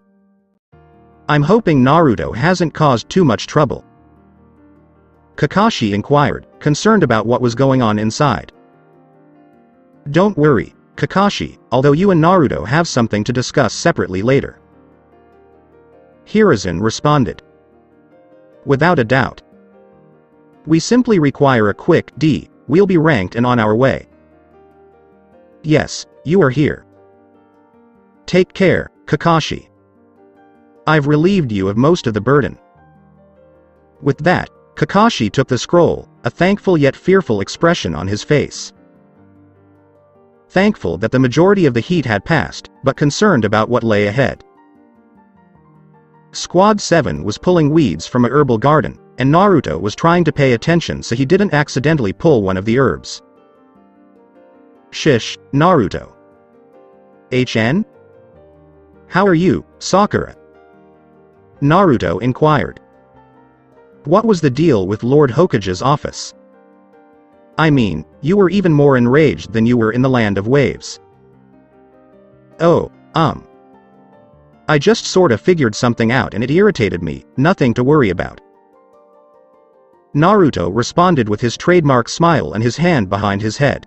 [SPEAKER 2] I'm hoping Naruto hasn't caused too much trouble. Kakashi inquired, concerned about what was going on inside. Don't worry, Kakashi, although you and Naruto have something to discuss separately later. Hiruzen responded. Without a doubt. We simply require a quick we'll be ranked and on our way. Yes, you are here. Take care, Kakashi. I've relieved you of most of the burden. With that, Kakashi took the scroll, a thankful yet fearful expression on his face. Thankful that the majority of the heat had passed, but concerned about what lay ahead. Squad 7 was pulling weeds from a herbal garden, and Naruto was trying to pay attention so he didn't accidentally pull one of the herbs. Shish, Naruto. HN? How are you, Sakura? Naruto inquired. What was the deal with Lord Hokage's office? I mean, you were even more enraged than you were in the Land of Waves. Oh, I just sorta figured something out and it irritated me, nothing to worry about. Naruto responded with his trademark smile and his hand behind his head.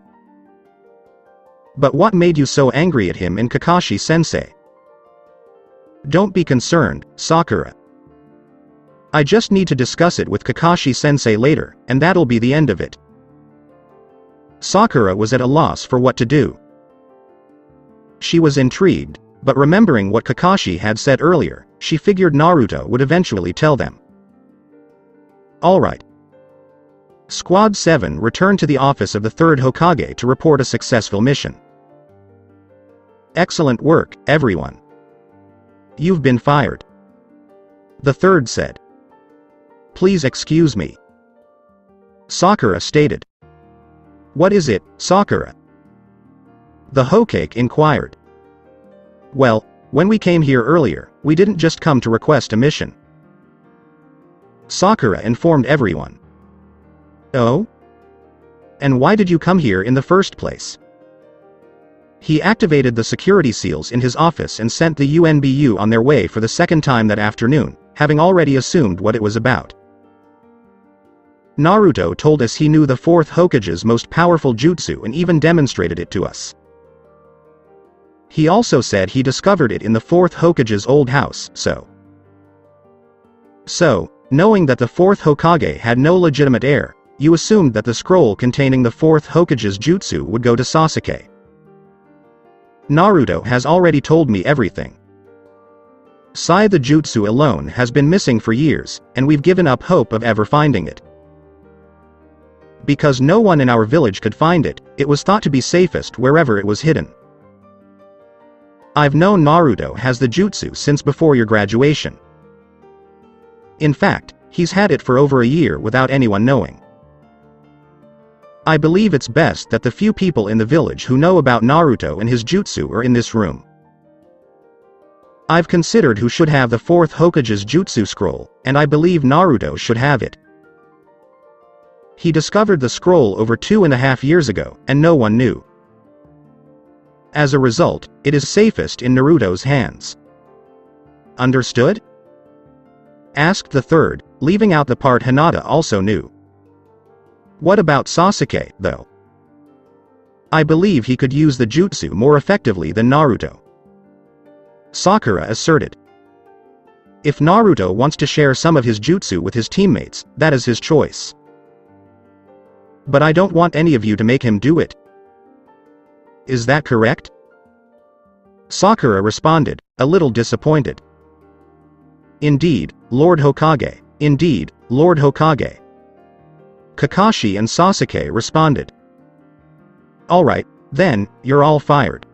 [SPEAKER 2] But what made you so angry at him and Kakashi-sensei? Don't be concerned, Sakura. I just need to discuss it with Kakashi-sensei later, and that'll be the end of it. Sakura was at a loss for what to do. She was intrigued, but remembering what Kakashi had said earlier, she figured Naruto would eventually tell them. Alright. Squad 7 returned to the office of the third Hokage to report a successful mission. Excellent work, everyone. You've been fired. The third said. Please excuse me. Sakura stated. What is it, Sakura? The Hokage inquired. Well, when we came here earlier, we didn't just come to request a mission. Sakura informed everyone. Oh? And why did you come here in the first place? He activated the security seals in his office and sent the UNBU on their way for the second time that afternoon, having already assumed what it was about. Naruto told us he knew the fourth Hokage's most powerful jutsu and even demonstrated it to us. He also said he discovered it in the fourth Hokage's old house, so, knowing that the fourth Hokage had no legitimate heir, you assumed that the scroll containing the fourth Hokage's jutsu would go to Sasuke. Naruto has already told me everything. Sai the jutsu alone has been missing for years, and we've given up hope of ever finding it. Because no one in our village could find it, it was thought to be safest wherever it was hidden. I've known Naruto has the jutsu since before your graduation. In fact, he's had it for over a year without anyone knowing. I believe it's best that the few people in the village who know about Naruto and his jutsu are in this room. I've considered who should have the fourth Hokage's jutsu scroll, and I believe Naruto should have it. He discovered the scroll over 2.5 years ago, and no one knew. As a result, it is safest in Naruto's hands. Understood? Asked the third, leaving out the part Hinata also knew. What about Sasuke, though? I believe he could use the jutsu more effectively than Naruto. Sakura asserted. If Naruto wants to share some of his jutsu with his teammates, that is his choice. But I don't want any of you to make him do it. Is that correct? Sakura responded, a little disappointed. Indeed, Lord Hokage. Indeed, Lord Hokage. Kakashi and Sasuke responded. Alright, then, you're all fired.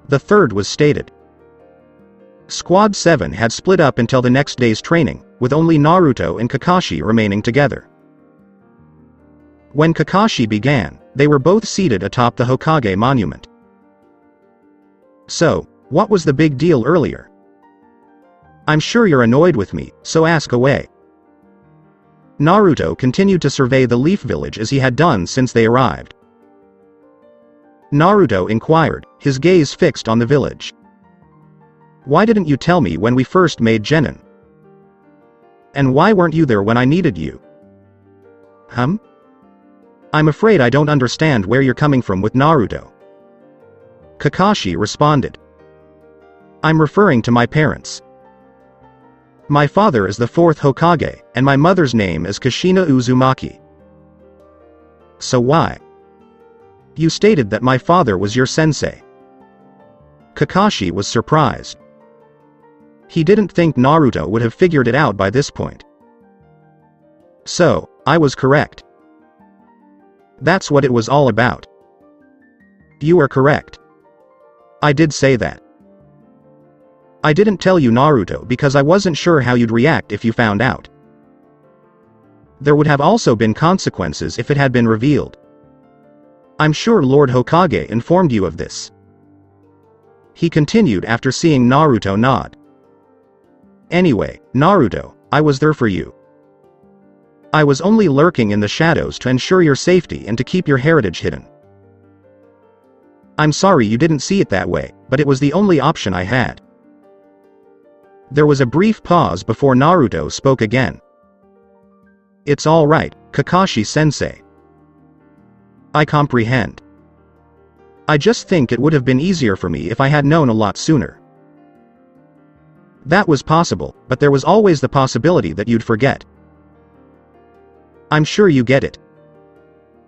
[SPEAKER 2] The third was stated. Squad 7 had split up until the next day's training, with only Naruto and Kakashi remaining together. When Kakashi began, they were both seated atop the Hokage monument. So, what was the big deal earlier? I'm sure you're annoyed with me, so ask away. Naruto continued to survey the Leaf Village as he had done since they arrived. Naruto inquired, his gaze fixed on the village. Why didn't you tell me when we first made Genin? And why weren't you there when I needed you? I'm afraid I don't understand where you're coming from with Naruto. Kakashi responded. I'm referring to my parents. My father is the fourth Hokage, and my mother's name is Kushina Uzumaki. So why? You stated that my father was your sensei. Kakashi was surprised. He didn't think Naruto would have figured it out by this point. So, I was correct. That's what it was all about. You are correct. I did say that. I didn't tell you Naruto because I wasn't sure how you'd react if you found out. There would have also been consequences if it had been revealed. I'm sure Lord Hokage informed you of this. He continued after seeing Naruto nod. Anyway, Naruto, I was there for you. I was only lurking in the shadows to ensure your safety and to keep your heritage hidden. I'm sorry you didn't see it that way, but it was the only option I had. There was a brief pause before Naruto spoke again. It's all right, Kakashi-sensei. I comprehend. I just think it would have been easier for me if I had known a lot sooner. That was possible, but there was always the possibility that you'd forget. I'm sure you get it.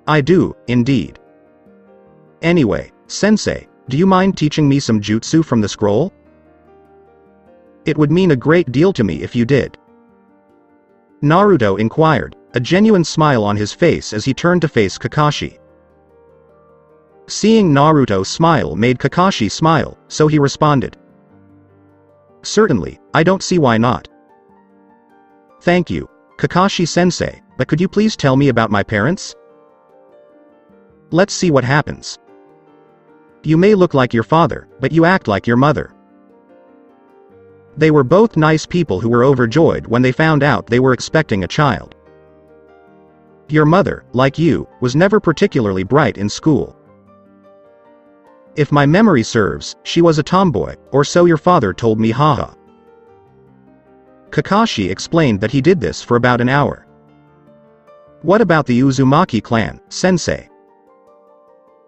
[SPEAKER 2] I do, indeed. Anyway, sensei, do you mind teaching me some jutsu from the scroll? It would mean a great deal to me if you did. Naruto inquired, a genuine smile on his face as he turned to face Kakashi. Seeing Naruto smile made Kakashi smile, so he responded. Certainly, I don't see why not. Thank you, Kakashi-sensei, but could you please tell me about my parents? Let's see what happens. You may look like your father, but you act like your mother. They were both nice people who were overjoyed when they found out they were expecting a child. Your mother, like you, was never particularly bright in school. If my memory serves, she was a tomboy, or so your father told me, haha. Kakashi explained that he did this for about an hour. What about the Uzumaki clan, sensei?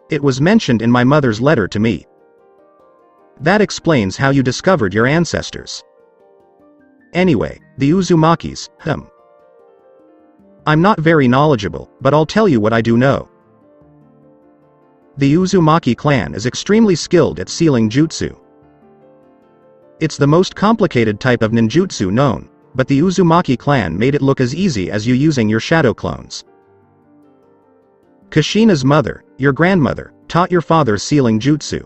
[SPEAKER 2] It was mentioned in my mother's letter to me. That explains how you discovered your ancestors. Anyway, the Uzumakis, I'm not very knowledgeable, but I'll tell you what I do know. The Uzumaki clan is extremely skilled at sealing jutsu. It's the most complicated type of ninjutsu known, but the Uzumaki clan made it look as easy as you using your shadow clones. Kushina's mother, your grandmother, taught your father sealing jutsu.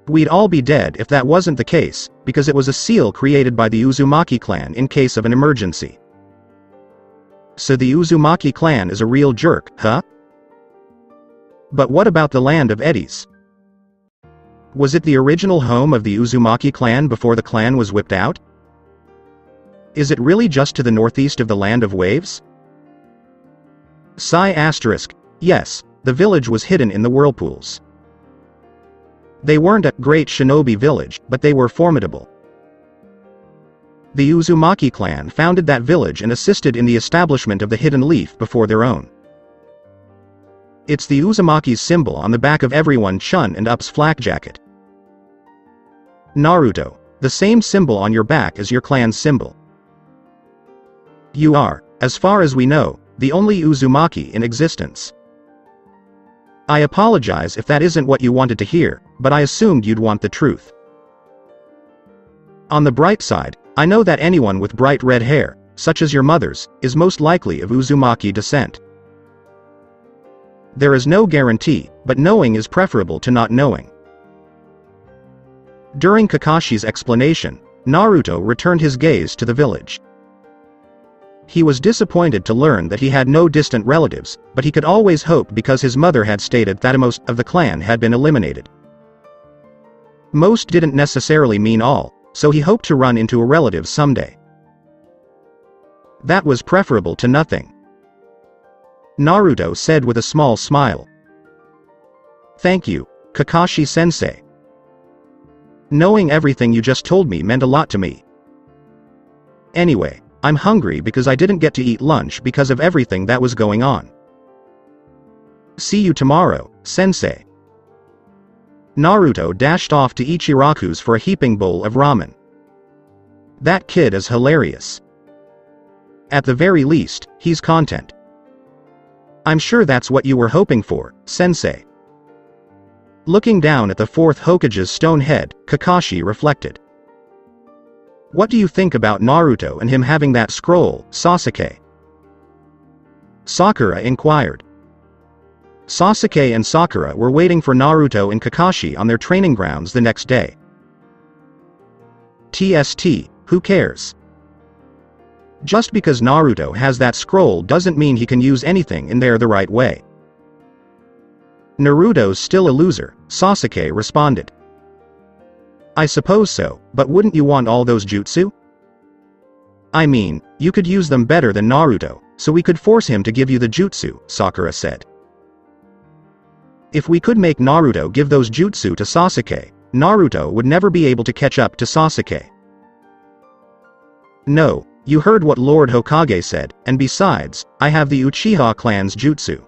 [SPEAKER 2] We'd all be dead if that wasn't the case, because it was a seal created by the Uzumaki clan in case of an emergency. So the Uzumaki clan is a real jerk, huh? But what about the land of eddies? Was it the original home of the Uzumaki clan before the clan was whipped out? Is it really just to the northeast of the land of waves? Yes, the village was hidden in the whirlpools. They weren't a great shinobi village, but they were formidable. The Uzumaki clan founded that village and assisted in the establishment of the Hidden Leaf before their own. It's the Uzumaki's symbol on the back of everyone Chun and Up's flak jacket. Naruto, the same symbol on your back as your clan's symbol. You are, as far as we know, the only Uzumaki in existence. I apologize if that isn't what you wanted to hear, but I assumed you'd want the truth. On the bright side, I know that anyone with bright red hair, such as your mother's, is most likely of Uzumaki descent. There is no guarantee, but knowing is preferable to not knowing. During Kakashi's explanation, Naruto returned his gaze to the village. He was disappointed to learn that he had no distant relatives, but he could always hope because his mother had stated that most of the clan had been eliminated. Most didn't necessarily mean all, so he hoped to run into a relative someday. That was preferable to nothing. Naruto said with a small smile. Thank you, Kakashi-sensei. Knowing everything you just told me meant a lot to me. Anyway, I'm hungry because I didn't get to eat lunch because of everything that was going on. See you tomorrow, sensei. Naruto dashed off to Ichiraku's for a heaping bowl of ramen. That kid is hilarious. At the very least, he's content. I'm sure that's what you were hoping for, sensei. Looking down at the fourth Hokage's stone head, Kakashi reflected. What do you think about Naruto and him having that scroll, Sasuke? Sakura inquired. Sasuke and Sakura were waiting for Naruto and Kakashi on their training grounds the next day. TST, who cares? Just because Naruto has that scroll doesn't mean he can use anything in there the right way. Naruto's still a loser, Sasuke responded. I suppose so, but wouldn't you want all those jutsu? I mean, you could use them better than Naruto, so we could force him to give you the jutsu, Sakura said. If we could make Naruto give those jutsu to Sasuke, Naruto would never be able to catch up to Sasuke. No, you heard what Lord Hokage said, and besides, I have the Uchiha clan's jutsu.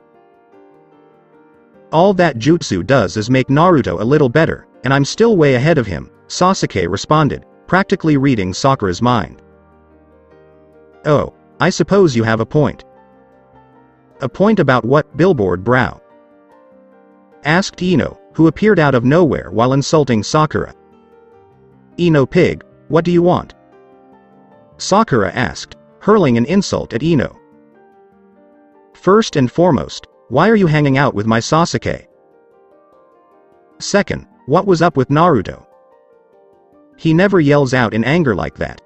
[SPEAKER 2] All that jutsu does is make Naruto a little better, and I'm still way ahead of him, Sasuke responded, practically reading Sakura's mind. Oh, I suppose you have a point. A point about what, billboard brow? Asked Ino, who appeared out of nowhere while insulting Sakura. Ino pig, what do you want? Sakura asked, hurling an insult at Ino. First and foremost, why are you hanging out with my Sasuke? Second, what was up with Naruto? He never yells out in anger like that.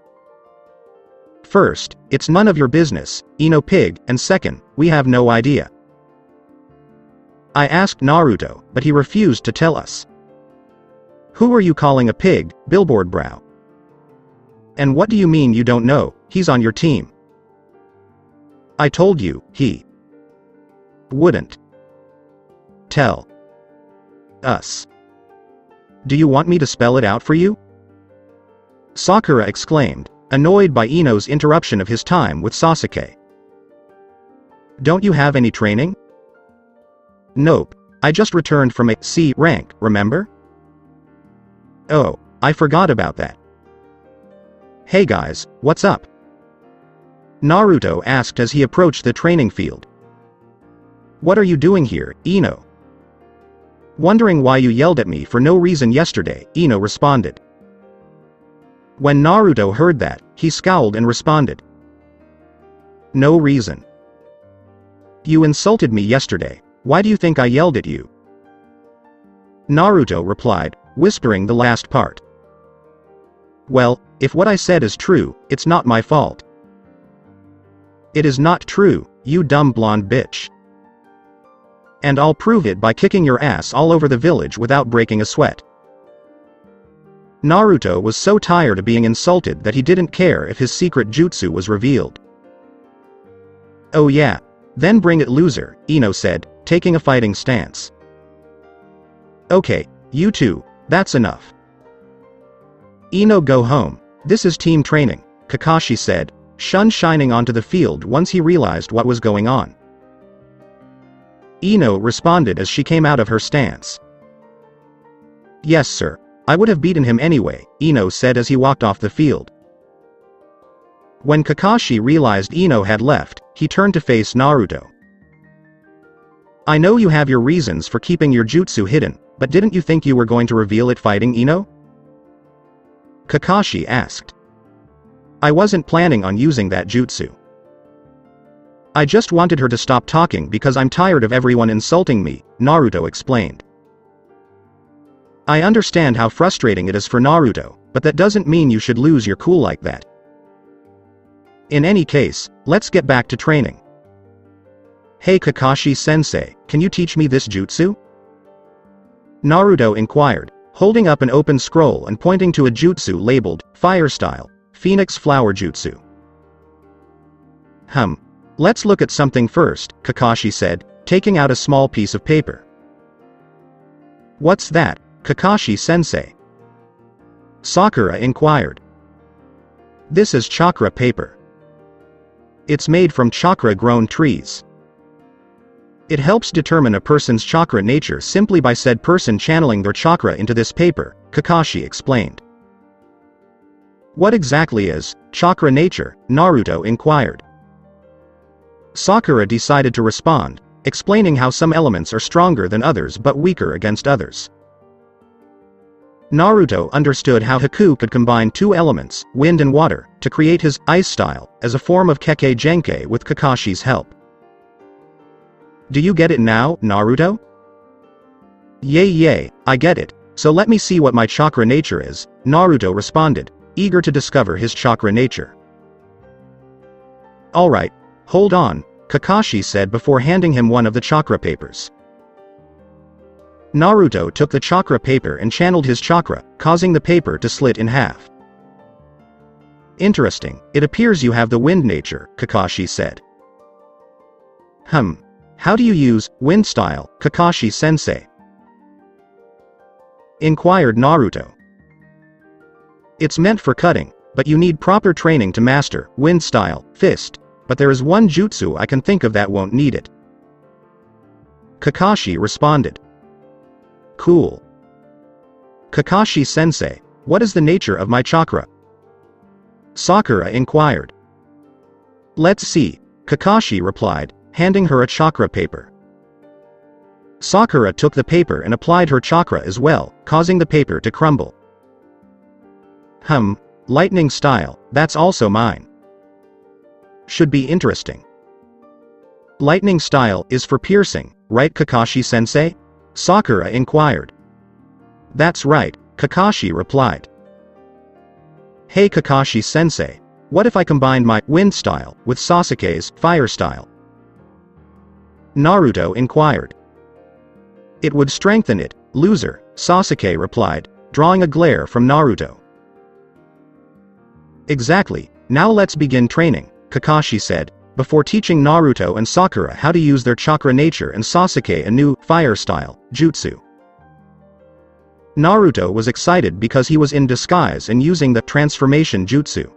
[SPEAKER 2] First, it's none of your business, Ino pig, and second, we have no idea. I asked Naruto, but he refused to tell us. Who are you calling a pig, billboard brow? And what do you mean you don't know, he's on your team? I told you, he wouldn't tell us. Do you want me to spell it out for you? Sakura exclaimed, annoyed by Ino's interruption of his time with Sasuke. Don't you have any training? Nope. I just returned from a C rank, remember? Oh, I forgot about that. Hey guys, what's up? Naruto asked as he approached the training field. What are you doing here, Ino? Wondering why you yelled at me for no reason yesterday, Ino responded. When Naruto heard that, he scowled and responded. No reason. You insulted me yesterday. Why do you think I yelled at you? Naruto replied, whispering the last part. Well, if what I said is true, it's not my fault. It is not true, you dumb blonde bitch. And I'll prove it by kicking your ass all over the village without breaking a sweat. Naruto was so tired of being insulted that he didn't care if his secret jutsu was revealed. Oh yeah. Then bring it, loser, Ino said, taking a fighting stance. Okay, you two, that's enough. Ino, go home. This is team training, Kakashi said, sun shining onto the field once he realized what was going on. Ino responded as she came out of her stance. Yes sir, I would have beaten him anyway, Ino said as he walked off the field. When Kakashi realized Ino had left, he turned to face Naruto. I know you have your reasons for keeping your jutsu hidden, but didn't you think you were going to reveal it fighting Ino? Kakashi asked. I wasn't planning on using that jutsu. I just wanted her to stop talking because I'm tired of everyone insulting me, Naruto explained. I understand how frustrating it is for Naruto, but that doesn't mean you should lose your cool like that. In any case, let's get back to training. Hey Kakashi-sensei, can you teach me this jutsu? Naruto inquired, holding up an open scroll and pointing to a jutsu labeled, Fire Style, Phoenix Flower Jutsu. Let's look at something first, Kakashi said, taking out a small piece of paper. What's that, Kakashi-sensei? Sakura inquired. This is chakra paper. It's made from chakra-grown trees. It helps determine a person's chakra nature simply by said person channeling their chakra into this paper, Kakashi explained. What exactly is chakra nature? Naruto inquired. Sakura decided to respond, explaining how some elements are stronger than others but weaker against others. Naruto understood how Haku could combine two elements, wind and water, to create his ice style, as a form of Kekkei Genkai with Kakashi's help. Do you get it now, Naruto? Yay, I get it, so let me see what my chakra nature is, Naruto responded, eager to discover his chakra nature. Alright, hold on, Kakashi said before handing him one of the chakra papers. Naruto took the chakra paper and channeled his chakra, causing the paper to split in half. Interesting, it appears you have the wind nature, Kakashi said. How do you use wind style, Kakashi-sensei? Inquired Naruto. It's meant for cutting, but you need proper training to master wind style, fist, but there is one jutsu I can think of that won't need it. Kakashi responded. Cool. Kakashi-sensei, what is the nature of my chakra? Sakura inquired. Let's see, Kakashi replied, handing her a chakra paper. Sakura took the paper and applied her chakra as well, causing the paper to crumble. Lightning style, that's also mine. Should be interesting. Lightning style is for piercing, right Kakashi-sensei? Sakura inquired. That's right, Kakashi replied. Hey Kakashi-sensei, what if I combined my wind style with Sasuke's fire style? Naruto inquired. It would strengthen it, loser, Sasuke replied, drawing a glare from Naruto. Exactly, now let's begin training, Kakashi said, before teaching Naruto and Sakura how to use their chakra nature and Sasuke a new, fire style, jutsu. Naruto was excited because he was in disguise and using the transformation jutsu.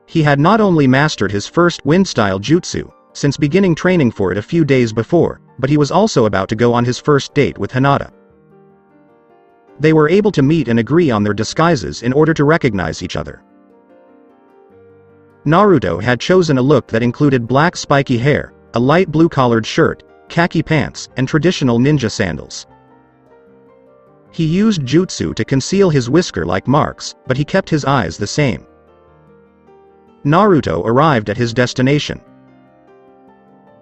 [SPEAKER 2] He had not only mastered his first wind-style jutsu, since beginning training for it a few days before, but he was also about to go on his first date with Hinata. They were able to meet and agree on their disguises in order to recognize each other. Naruto had chosen a look that included black spiky hair, a light blue collared shirt, khaki pants, and traditional ninja sandals. He used jutsu to conceal his whisker-like marks, but he kept his eyes the same. Naruto arrived at his destination.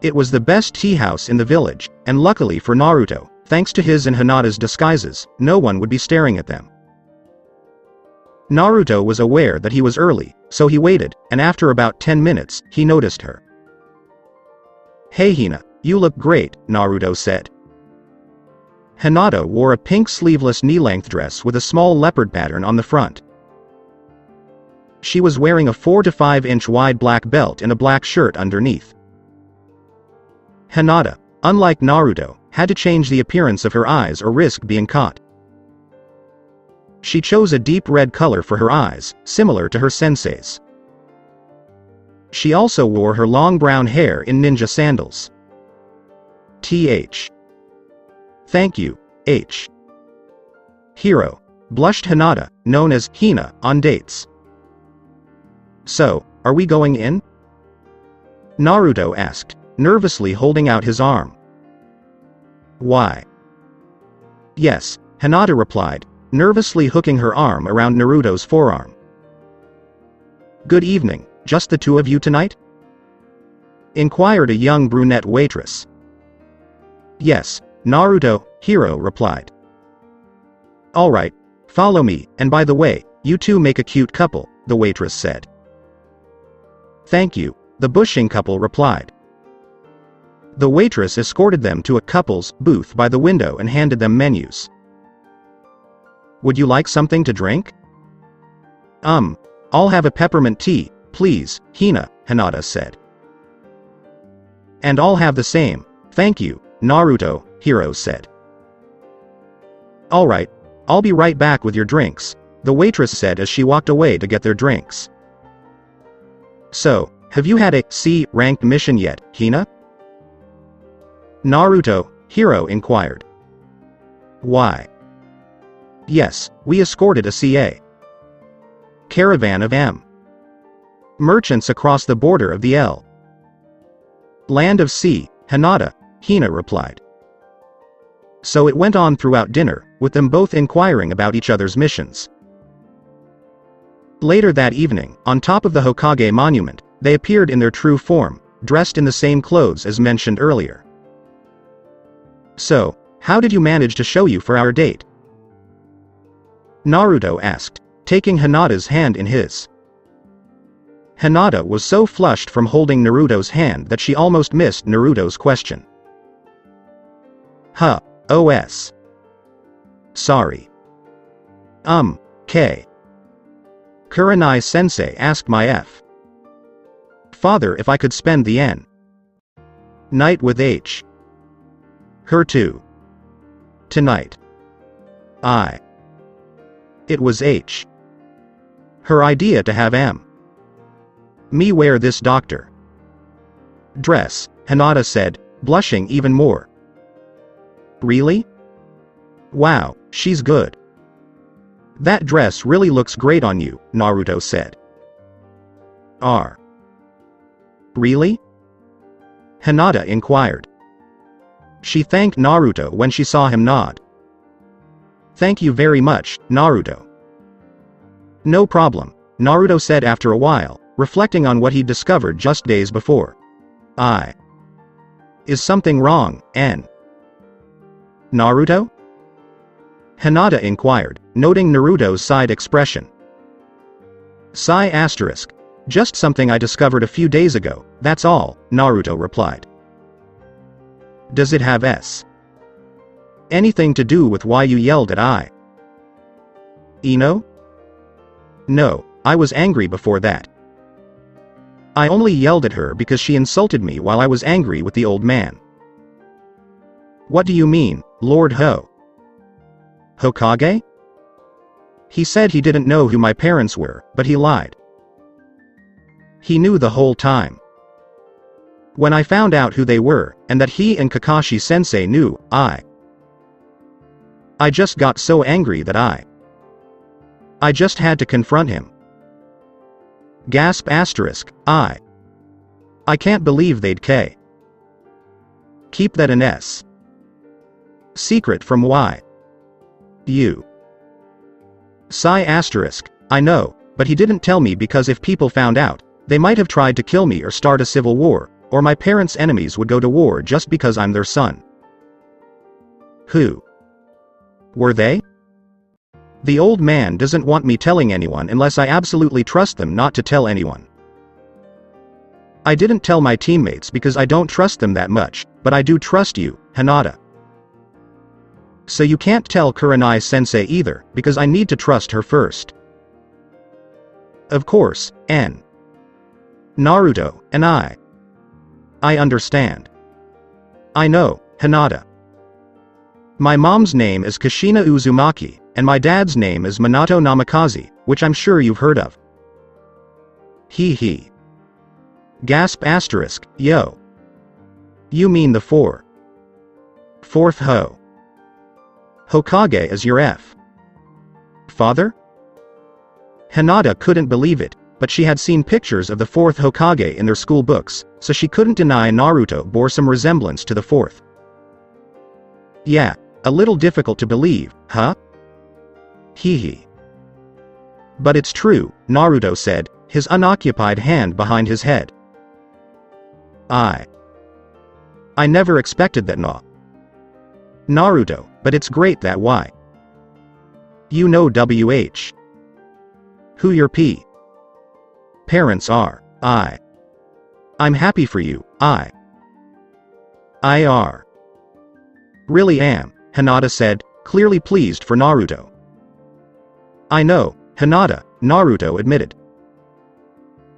[SPEAKER 2] It was the best tea house in the village, and luckily for Naruto, thanks to his and Hinata's disguises, no one would be staring at them. Naruto was aware that he was early, so he waited, and after about 10 minutes, he noticed her. "Hey Hina, you look great," Naruto said. Hinata wore a pink sleeveless knee-length dress with a small leopard pattern on the front. She was wearing a 4 to 5 inch wide black belt and a black shirt underneath. Hinata, unlike Naruto, had to change the appearance of her eyes or risk being caught. She chose a deep red color for her eyes, similar to her sensei's. She also wore her long brown hair in ninja sandals. Thank you, H. Hero, blushed Hinata, known as Hina, on dates. "So, are we going in?" Naruto asked, nervously holding out his arm. "Why?" "Yes," Hinata replied, nervously hooking her arm around Naruto's forearm. "Good evening, just the two of you tonight?" inquired a young brunette waitress. "Yes," Naruto, Hiro replied. "Alright, follow me, and by the way, you two make a cute couple," the waitress said. "Thank you," the bushing couple replied. The waitress escorted them to a couple's booth by the window and handed them menus. "Would you like something to drink?" I'll have a peppermint tea, please," Hinata said. "And I'll have the same, thank you," Naruto, Hiro said. "Alright, I'll be right back with your drinks," the waitress said as she walked away to get their drinks. "So, have you had a C-ranked mission yet, Hina?" Naruto, Hiro inquired. "Why?" "Yes, we escorted a CA. Caravan of M. merchants across the border of the L. land of C, Hinata," Hina replied. So it went on throughout dinner, with them both inquiring about each other's missions. Later that evening, on top of the Hokage monument, they appeared in their true form, dressed in the same clothes as mentioned earlier. "So, how did you manage to show you for our date?" Naruto asked, taking Hinata's hand in his. Hinata was so flushed from holding Naruto's hand that she almost missed Naruto's question. OS. Sorry. K. Kurenai-sensei asked my father if I could spend the night with H. Her too. Tonight. It was H. Her idea to have me wear this doctor dress, Hinata said, blushing even more. Really? Wow, she's good. That dress really looks great on you, Naruto said. Really? Hinata inquired. She thanked Naruto when she saw him nod. Thank you very much, Naruto. No problem, Naruto said after a while, reflecting on what he'd discovered just days before. Is something wrong, Naruto? Hinata inquired, noting Naruto's side expression. Just something I discovered a few days ago, that's all, Naruto replied. Does it have anything to do with why you yelled at Ino? No, I was angry before that. I only yelled at her because she insulted me while I was angry with the old man. What do you mean, Lord Hokage? He said he didn't know who my parents were, but he lied. He knew the whole time. When I found out who they were, and that he and Kakashi-sensei knew, I just got so angry that I just had to confront him. Gasp asterisk, I can't believe they'd keep that an secret from you. Sigh asterisk, I know, but he didn't tell me because if people found out, they might have tried to kill me or start a civil war, or my parents' enemies would go to war just because I'm their son. Who were they? The old man doesn't want me telling anyone unless I absolutely trust them not to tell anyone. I didn't tell my teammates because I don't trust them that much, but I do trust you, Hinata. So you can't tell Kurenai-sensei either, because I need to trust her first. Of course, Naruto, and I understand. I know, Hinata. My mom's name is Kushina Uzumaki, and my dad's name is Minato Namikaze, which I'm sure you've heard of. He. Gasp asterisk, yo. You mean the fourth Hokage is your father? Hinata couldn't believe it, but she had seen pictures of the fourth Hokage in their school books, so she couldn't deny Naruto bore some resemblance to the fourth. Yeah, a little difficult to believe, huh? He. But it's true, Naruto said, his unoccupied hand behind his head. I never expected that, Naruto, but it's great that you know who your parents are. I'm happy for you, I really am, Hinata said, clearly pleased for Naruto. I know, Hinata, Naruto admitted.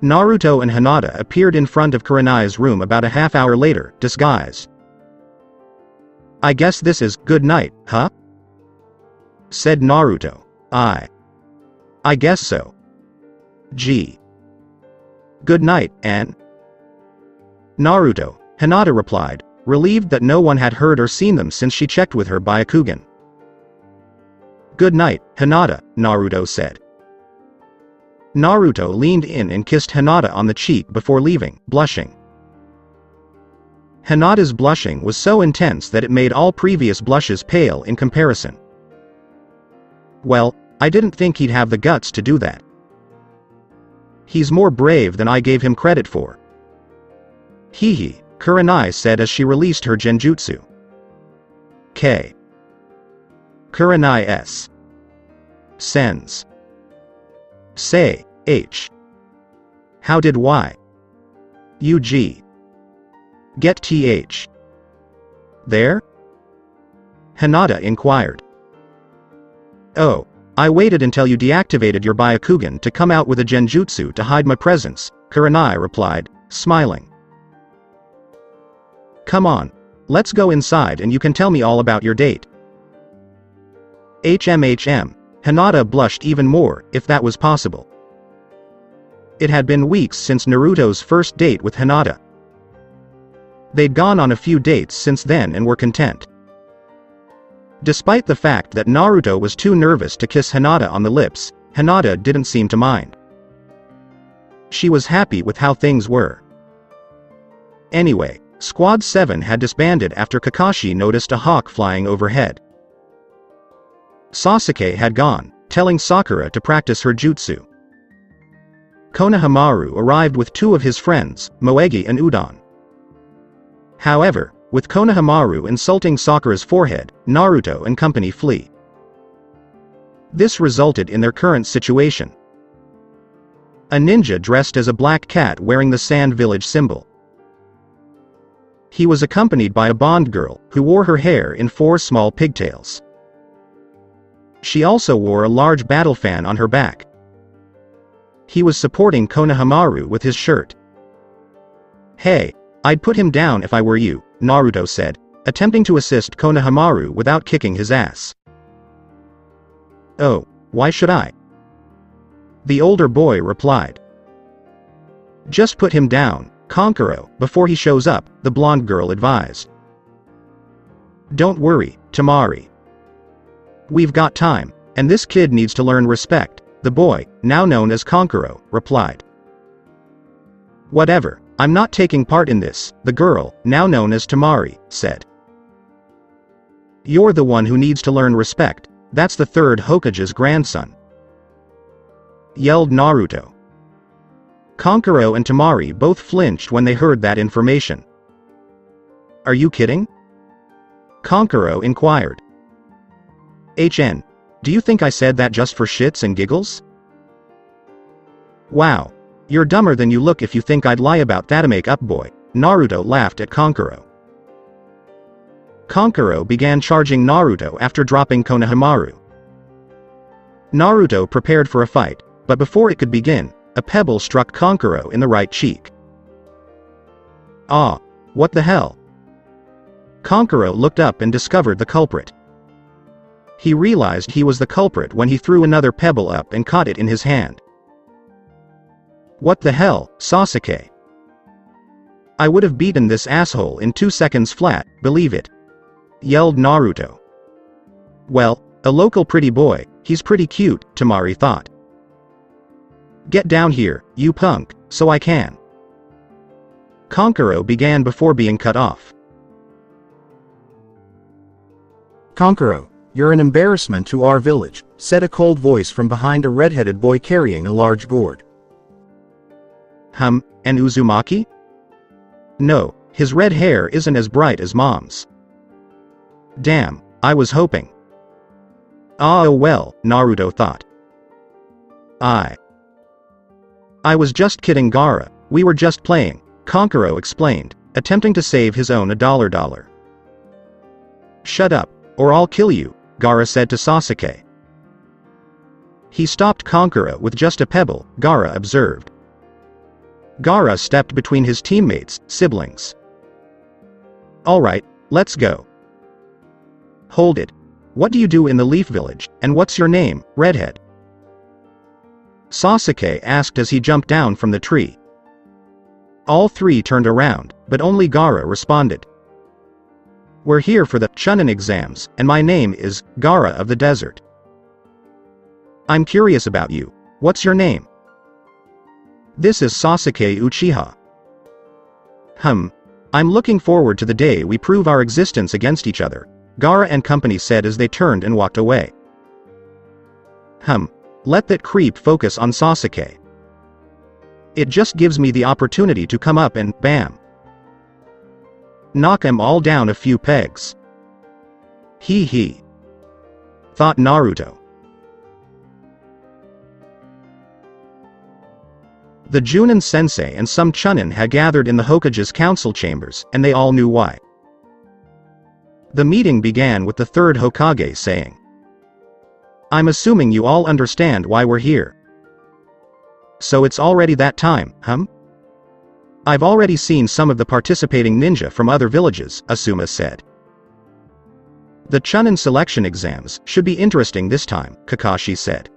[SPEAKER 2] Naruto and Hinata appeared in front of Kurenai's room about a half hour later, disguised. I guess this is good night, huh? Said Naruto. I guess so. Gee. Good night, and Naruto, Hinata replied, relieved that no one had heard or seen them since she checked with her Byakugan. Good night, Hinata, Naruto said. Naruto leaned in and kissed Hinata on the cheek before leaving, blushing. Hinata's blushing was so intense that it made all previous blushes pale in comparison. Well, I didn't think he'd have the guts to do that. He's more brave than I gave him credit for. Hehe, Kurenai said as she released her genjutsu. Kurenai sends. Say, how did get there? Hinata inquired. Oh, I waited until you deactivated your Byakugan to come out with a genjutsu to hide my presence, Kurenai replied, smiling. Come on, let's go inside and you can tell me all about your date. Hinata blushed even more, if that was possible. It had been weeks since Naruto's first date with Hinata. They'd gone on a few dates since then and were content. Despite the fact that Naruto was too nervous to kiss Hinata on the lips, Hinata didn't seem to mind. She was happy with how things were. Anyway, Squad 7 had disbanded after Kakashi noticed a hawk flying overhead. Sasuke had gone, telling Sakura to practice her jutsu. Konohamaru arrived with two of his friends, Moegi and Udon. However, with Konohamaru insulting Sakura's forehead, Naruto and company flee. This resulted in their current situation. A ninja dressed as a black cat wearing the Sand Village symbol. He was accompanied by a Bond girl, who wore her hair in 4 small pigtails. She also wore a large battle fan on her back. He was supporting Konohamaru with his shirt. Hey, I'd put him down if I were you, Naruto said, attempting to assist Konohamaru without kicking his ass. Oh, why should I? The older boy replied. Just put him down, Kankuro, before he shows up, the blonde girl advised. Don't worry, Tamari. We've got time, and this kid needs to learn respect, the boy, now known as Kankuro, replied. Whatever, I'm not taking part in this, the girl, now known as Tamari, said. You're the one who needs to learn respect, that's the third Hokage's grandson, yelled Naruto. Kankuro and Tamari both flinched when they heard that information. Are you kidding? Kankuro inquired. HN, do you think I said that just for shits and giggles? Wow. You're dumber than you look if you think I'd lie about that, make up boy, Naruto laughed at Kankuro. Kankuro began charging Naruto after dropping Konohamaru. Naruto prepared for a fight, but before it could begin, a pebble struck Kankuro in the right cheek. Ah, what the hell? Kankuro looked up and discovered the culprit. He realized he was the culprit when he threw another pebble up and caught it in his hand. What the hell, Sasuke? I would have beaten this asshole in 2 seconds flat, believe it, yelled Naruto. Well, a local pretty boy, he's pretty cute, Tamari thought. Get down here, you punk, so I can. Kankuro began before being cut off.
[SPEAKER 3] Kankuro, you're an embarrassment to our village, said a cold voice from behind a red-headed boy carrying a large gourd.
[SPEAKER 2] And Uzumaki? No, his red hair isn't as bright as Mom's. Damn, I was hoping. Ah, oh well, Naruto thought. I was just kidding, Gaara, we were just playing, Kankuro explained, attempting to save his own $1. Shut up, or I'll kill you, Gaara said to Sasuke. He stopped Kankuro with just a pebble, Gaara observed. Gaara stepped between his teammates, siblings. Alright, let's go. Hold it. What do you do in the Leaf Village, and what's your name, Redhead? Sasuke asked as he jumped down from the tree. All three turned around, but only Gaara responded. We're here for the Chunin exams, and my name is Gaara of the Desert. I'm curious about you. What's your name? This is Sasuke Uchiha. I'm looking forward to the day we prove our existence against each other, Gaara and company said as they turned and walked away. Let that creep focus on Sasuke. It just gives me the opportunity to come up and, bam, knock them all down a few pegs. Hee, thought Naruto. The Junin sensei and some Chunin had gathered in the Hokage's council chambers, and they all knew why. The meeting began with the third Hokage saying, I'm assuming you all understand why we're here. So it's already that time, I've already seen some of the participating ninja from other villages, Asuma said. The Chunin selection exams should be interesting this time, Kakashi said.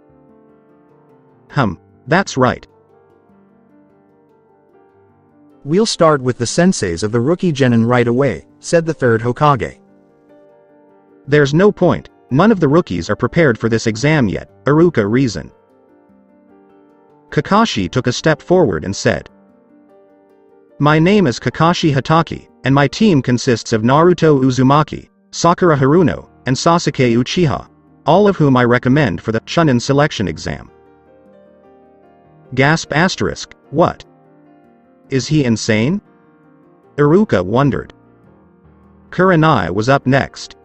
[SPEAKER 2] That's right.
[SPEAKER 3] We'll start with the senseis of the rookie Genin right away, said the third Hokage.
[SPEAKER 2] There's no point, none of the rookies are prepared for this exam yet, Iruka reasoned. Kakashi took a step forward and said, My name is Kakashi Hatake, and my team consists of Naruto Uzumaki, Sakura Haruno, and Sasuke Uchiha, all of whom I recommend for the Chunin selection exam. Gasp asterisk, what? Is he insane? Iruka wondered. Kurenai was up next.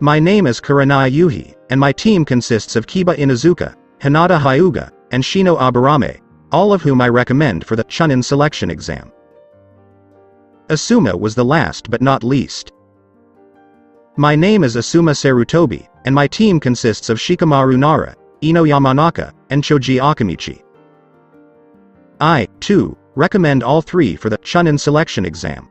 [SPEAKER 2] My name is Kurenai Yuhi, and my team consists of Kiba Inuzuka, Hinata Hyuga, and Shino Aburame, all of whom I recommend for the Chunin selection exam. Asuma was the last but not least. My name is Asuma Sarutobi, and my team consists of Shikamaru Nara, Ino Yamanaka, and Choji Akamichi. I, too, recommend all three for the Chunin selection exam.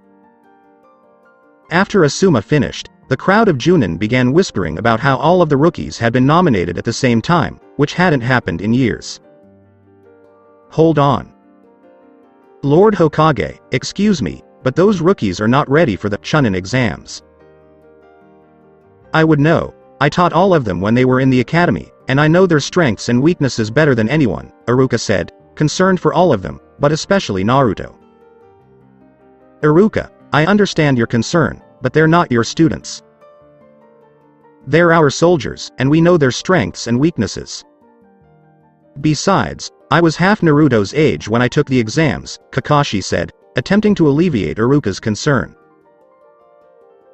[SPEAKER 2] After Asuma finished, the crowd of Junin began whispering about how all of the rookies had been nominated at the same time, which hadn't happened in years. Hold on. Lord Hokage, excuse me, but those rookies are not ready for the Chunin exams. I would know. I taught all of them when they were in the academy, and I know their strengths and weaknesses better than anyone, Iruka said, concerned for all of them, but especially Naruto. Iruka, I understand your concern, but they're not your students. They're our soldiers, and we know their strengths and weaknesses. Besides, I was half Naruto's age when I took the exams, Kakashi said, attempting to alleviate Iruka's concern.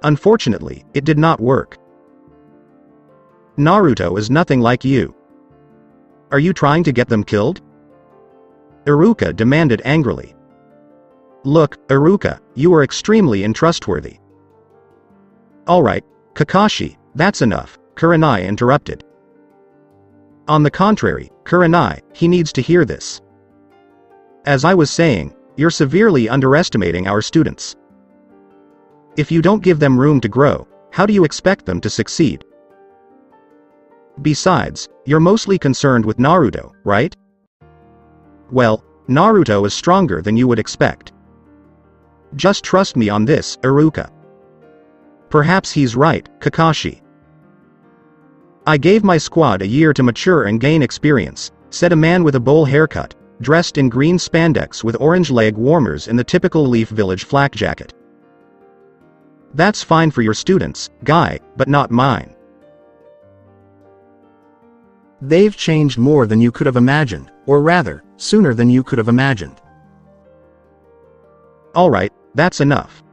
[SPEAKER 2] Unfortunately, it did not work. Naruto is nothing like you. Are you trying to get them killed? Iruka demanded angrily. Look, Iruka, you are extremely untrustworthy. Alright, Kakashi, that's enough, Kurenai interrupted. On the contrary, Kurenai, he needs to hear this. As I was saying, you're severely underestimating our students. If you don't give them room to grow, how do you expect them to succeed? Besides, you're mostly concerned with Naruto, right? Well, Naruto is stronger than you would expect. Just trust me on this, Iruka. Perhaps he's right, Kakashi. I gave my squad a year to mature and gain experience, said a man with a bowl haircut, dressed in green spandex with orange leg warmers in the typical Leaf Village flak jacket. That's fine for your students, Guy, but not mine.
[SPEAKER 3] They've changed more than you could have imagined, or rather, sooner than you could have imagined.
[SPEAKER 2] Alright, that's enough.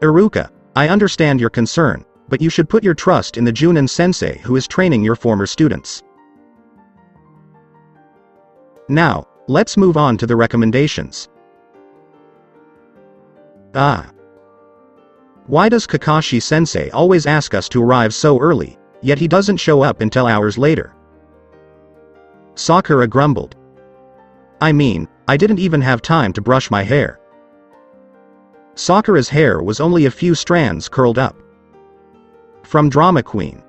[SPEAKER 2] Iruka, I understand your concern, but you should put your trust in the Junin sensei who is training your former students. Now, let's move on to the recommendations. Why does Kakashi sensei always ask us to arrive so early, yet he doesn't show up until hours later? Sakura grumbled. I mean, I didn't even have time to brush my hair. Sakura's hair was only a few strands curled up. From Drama Queen.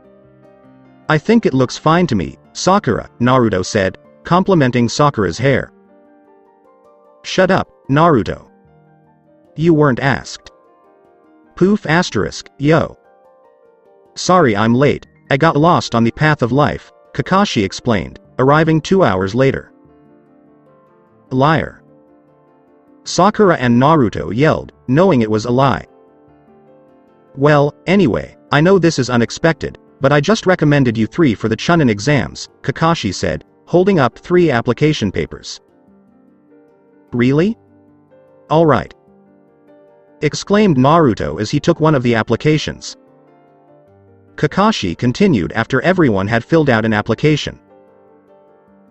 [SPEAKER 2] I think it looks fine to me, Sakura, Naruto said, complimenting Sakura's hair. Shut up, Naruto. You weren't asked. Poof asterisk, yo. Sorry I'm late, I got lost on the path of life, Kakashi explained, arriving 2 hours later. Liar. Sakura and Naruto yelled, knowing it was a lie. Well, anyway, I know this is unexpected, but I just recommended you 3 for the Chunin exams, Kakashi said, holding up 3 application papers. Really? Alright. Exclaimed Naruto as he took one of the applications. Kakashi continued after everyone had filled out an application.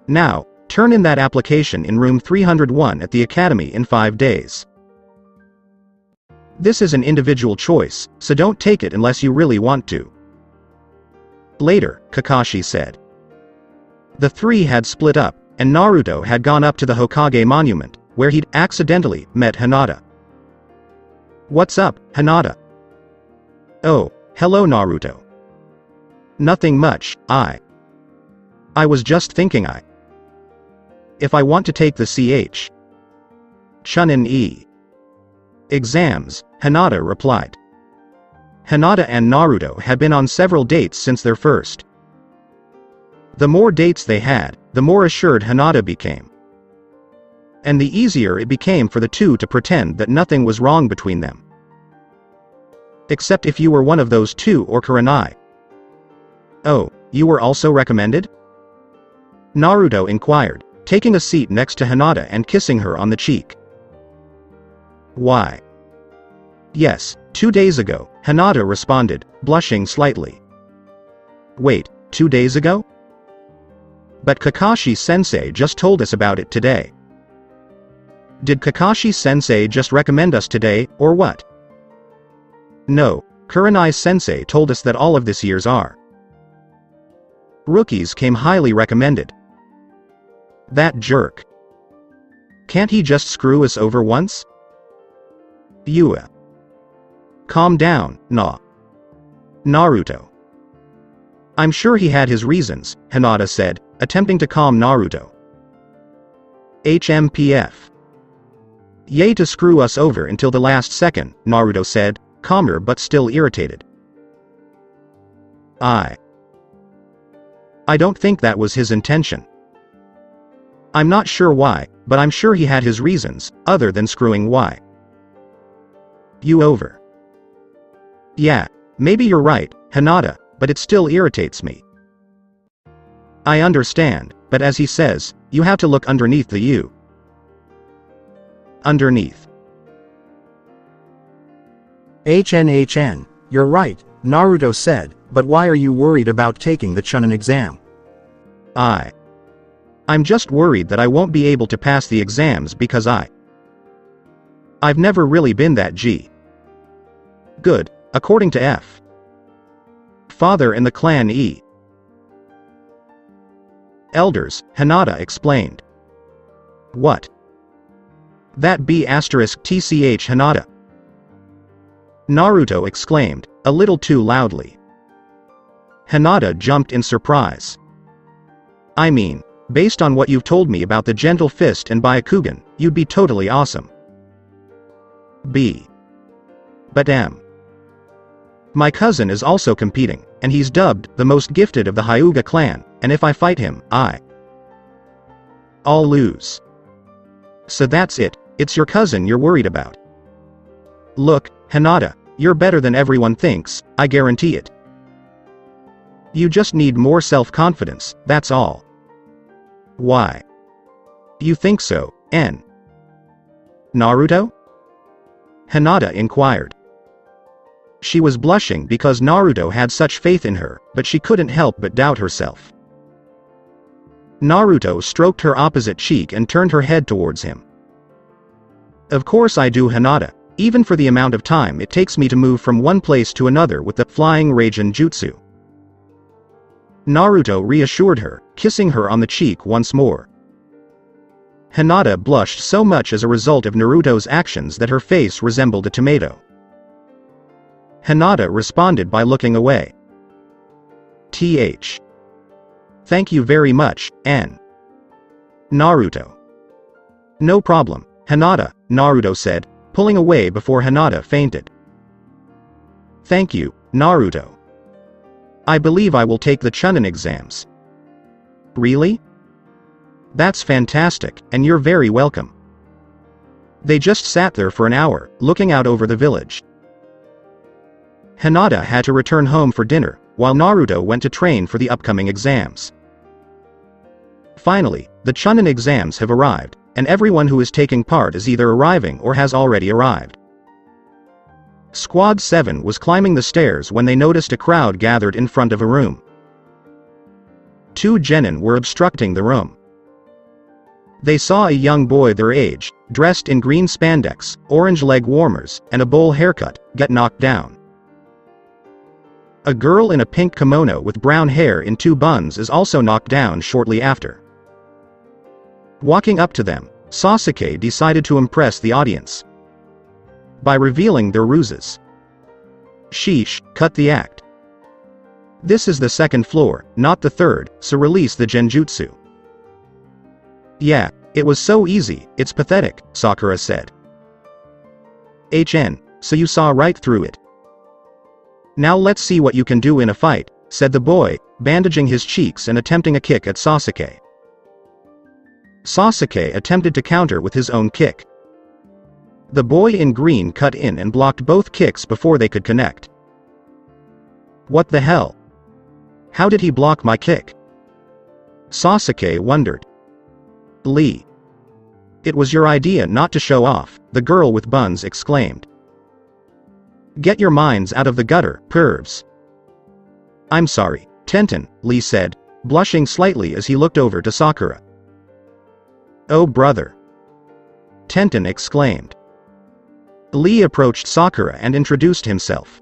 [SPEAKER 2] Now, turn in that application in room 301 at the academy in 5 days. This is an individual choice, so don't take it unless you really want to. Later, Kakashi said. The 3 had split up, and Naruto had gone up to the Hokage monument, where he'd accidentally met Hinata. What's up, Hinata? Oh, hello Naruto. Nothing much, I was just thinking if I want to take the Chunin exams, Hinata replied. Hinata and Naruto had been on several dates since their first. The more dates they had, the more assured Hinata became. And the easier it became for the two to pretend that nothing was wrong between them. Except if you were one of those 2 or Kurenai. Oh, you were also recommended? Naruto inquired, taking a seat next to Hinata and kissing her on the cheek. Why? Yes, 2 days ago, Hinata responded, blushing slightly. Wait, 2 days ago? But Kakashi-sensei just told us about it today. Did Kakashi-sensei just recommend us today, or what? No, Kurenai-sensei told us that all of this year's rookies came highly recommended. That jerk. Can't he just screw us over once? Yua. Calm down, Naruto. I'm sure he had his reasons, Hinata said, attempting to calm Naruto. HMPF. Yay to screw us over until the last second, Naruto said, calmer but still irritated. I don't think that was his intention. I'm not sure why, but I'm sure he had his reasons, other than screwing Y. You over. Yeah, maybe you're right, Hinata, but it still irritates me. I understand, but as he says, you have to look underneath the U. Underneath.
[SPEAKER 3] HN, you're right, Naruto said, but why are you worried about taking the Chunin exam?
[SPEAKER 2] I'm just worried that I won't be able to pass the exams because I've never really been that good, according to F. Father in the clan E. Elders, Hinata explained. What? That B****TCH Hinata. Naruto exclaimed, a little too loudly. Hinata jumped in surprise. I mean, based on what you've told me about the Gentle Fist and Byakugan, you'd be totally awesome. B. But M. My cousin is also competing, and he's dubbed the most gifted of the Hyuga clan, and if I fight him, I'll lose. So that's it, it's your cousin you're worried about. Look, Hinata, you're better than everyone thinks, I guarantee it. You just need more self-confidence, that's all. Why? You think so, N? Naruto? Hinata inquired. She was blushing because Naruto had such faith in her, but she couldn't help but doubt herself. Naruto stroked her opposite cheek and turned her head towards him. Of course I do, Hinata, even for the amount of time it takes me to move from one place to another with the Flying Raijin Jutsu. Naruto reassured her, kissing her on the cheek once more. Hinata blushed so much as a result of Naruto's actions that her face resembled a tomato. Hinata responded by looking away. Thank you very much, N. Naruto. No problem, Hinata, Naruto said, pulling away before Hinata fainted. Thank you, Naruto. I believe I will take the Chunin exams. Really? That's fantastic, and you're very welcome. They just sat there for an hour, looking out over the village. Hinata had to return home for dinner, while Naruto went to train for the upcoming exams. Finally, the Chunin exams have arrived, and everyone who is taking part is either arriving or has already arrived. Squad 7 was climbing the stairs when they noticed a crowd gathered in front of a room. 2 genin were obstructing the room. They saw a young boy their age, dressed in green spandex, orange leg warmers, and a bowl haircut, get knocked down. A girl in a pink kimono with brown hair in 2 buns is also knocked down shortly after. Walking up to them, Sasuke decided to impress the audience by revealing their ruses. Sheesh, cut the act. This is the 2nd floor, not the 3rd, so release the genjutsu. Yeah, it was so easy, it's pathetic, Sakura said. So you saw right through it. Now let's see what you can do in a fight, said the boy, bandaging his cheeks and attempting a kick at Sasuke. Sasuke attempted to counter with his own kick. The boy in green cut in and blocked both kicks before they could connect. What the hell? How did he block my kick? Sasuke wondered. Lee. It was your idea not to show off, the girl with buns exclaimed. Get your minds out of the gutter, pervs. I'm sorry, Tenten, Lee said, blushing slightly as he looked over to Sakura. Oh brother. Tenten exclaimed. Lee approached Sakura and introduced himself.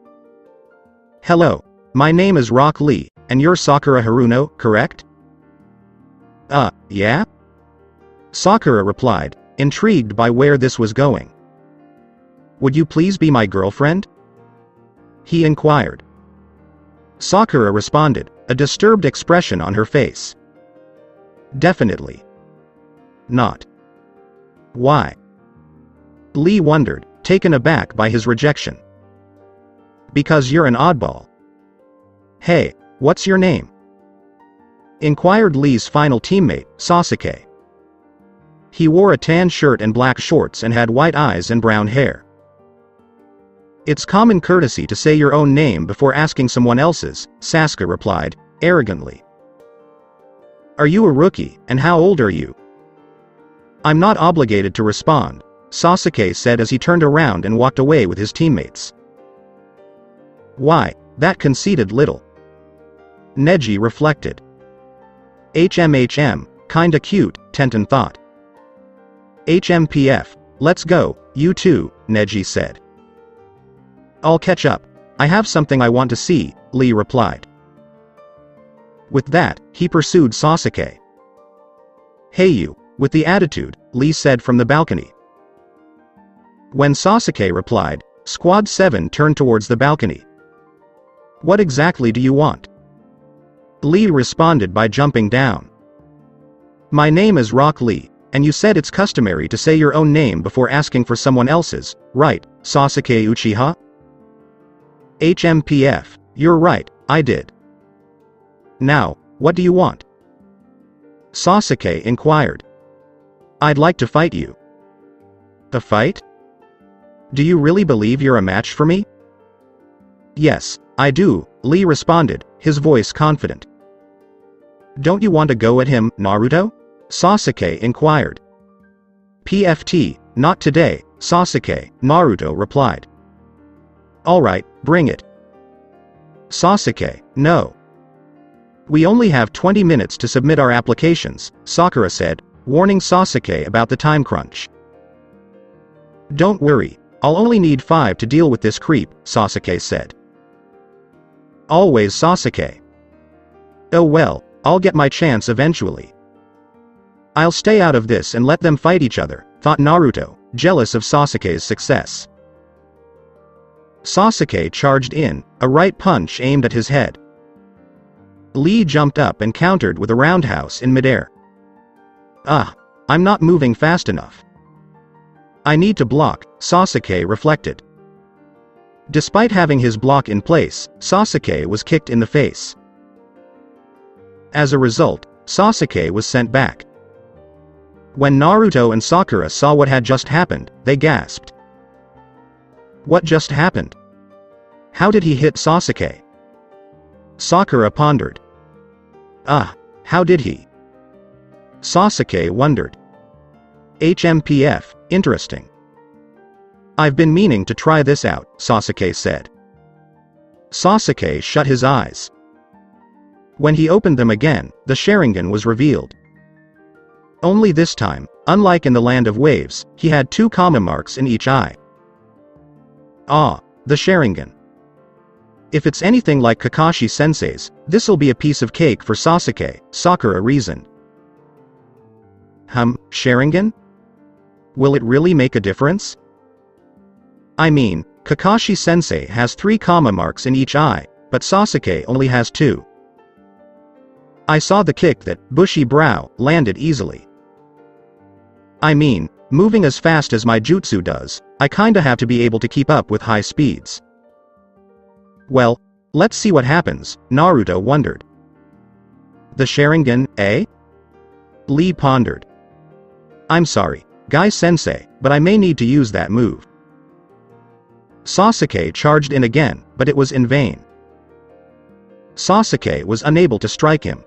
[SPEAKER 2] Hello, my name is Rock Lee, and you're Sakura Haruno, correct? Yeah? Sakura replied, intrigued by where this was going. Would you please be my girlfriend? He inquired. Sakura responded, a disturbed expression on her face. Definitely not. Why? Lee wondered, taken aback by his rejection. Because you're an oddball. Hey, what's your name? Inquired Lee's final teammate, Sasuke. He wore a tan shirt and black shorts and had white eyes and brown hair. It's common courtesy to say your own name before asking someone else's, Sasuke replied, arrogantly. Are you a rookie, and how old are you? I'm not obligated to respond, Sasuke said as he turned around and walked away with his teammates. Why, that conceited little. Neji reflected. HMHM, kinda cute, Tenten thought. HMPF, let's go, you too, Neji said. I'll catch up. I have something I want to see, Lee replied. With that, he pursued Sasuke. Hey you, with the attitude, Lee said from the balcony. When Sasuke replied, Squad 7 turned towards the balcony. What exactly do you want? Lee responded by jumping down. My name is Rock Lee, and you said it's customary to say your own name before asking for someone else's, right, Sasuke Uchiha? HMPF, you're right, I did. Now, what do you want? Sasuke inquired. I'd like to fight you. A fight? Do you really believe you're a match for me? Yes, I do, Lee responded, his voice confident. Don't you want to go at him, Naruto? Sasuke inquired. PFT, not today, Sasuke, Naruto replied. Alright, bring it. Sasuke, no. We only have 20 minutes to submit our applications, Sakura said, warning Sasuke about the time crunch. Don't worry, I'll only need 5 to deal with this creep, Sasuke said. Always Sasuke. Oh well, I'll get my chance eventually. I'll stay out of this and let them fight each other, thought Naruto, jealous of Sasuke's success. Sasuke charged in, a right punch aimed at his head. Lee jumped up and countered with a roundhouse in midair. I'm not moving fast enough. I need to block, Sasuke reflected. Despite having his block in place, Sasuke was kicked in the face. As a result, Sasuke was sent back. When Naruto and Sakura saw what had just happened, they gasped. What just happened? How did he hit Sasuke? Sakura pondered. How did he? Sasuke wondered. HMPF, interesting. I've been meaning to try this out, Sasuke said. Sasuke shut his eyes. When he opened them again, the Sharingan was revealed. Only this time, unlike in the Land of Waves, he had 2 comma marks in each eye. The Sharingan. If it's anything like Kakashi-sensei's, this'll be a piece of cake for Sasuke, Sakura reasoned. Sharingan? Will it really make a difference? I mean, Kakashi-sensei has 3 comma marks in each eye, but Sasuke only has 2. I saw the kick that, bushy brow, landed easily. I mean, moving as fast as my jutsu does, I kinda have to be able to keep up with high speeds. Well, let's see what happens, Naruto wondered. The Sharingan, eh? Lee pondered. I'm sorry, Guy-sensei, but I may need to use that move. Sasuke charged in again, but it was in vain. Sasuke was unable to strike him.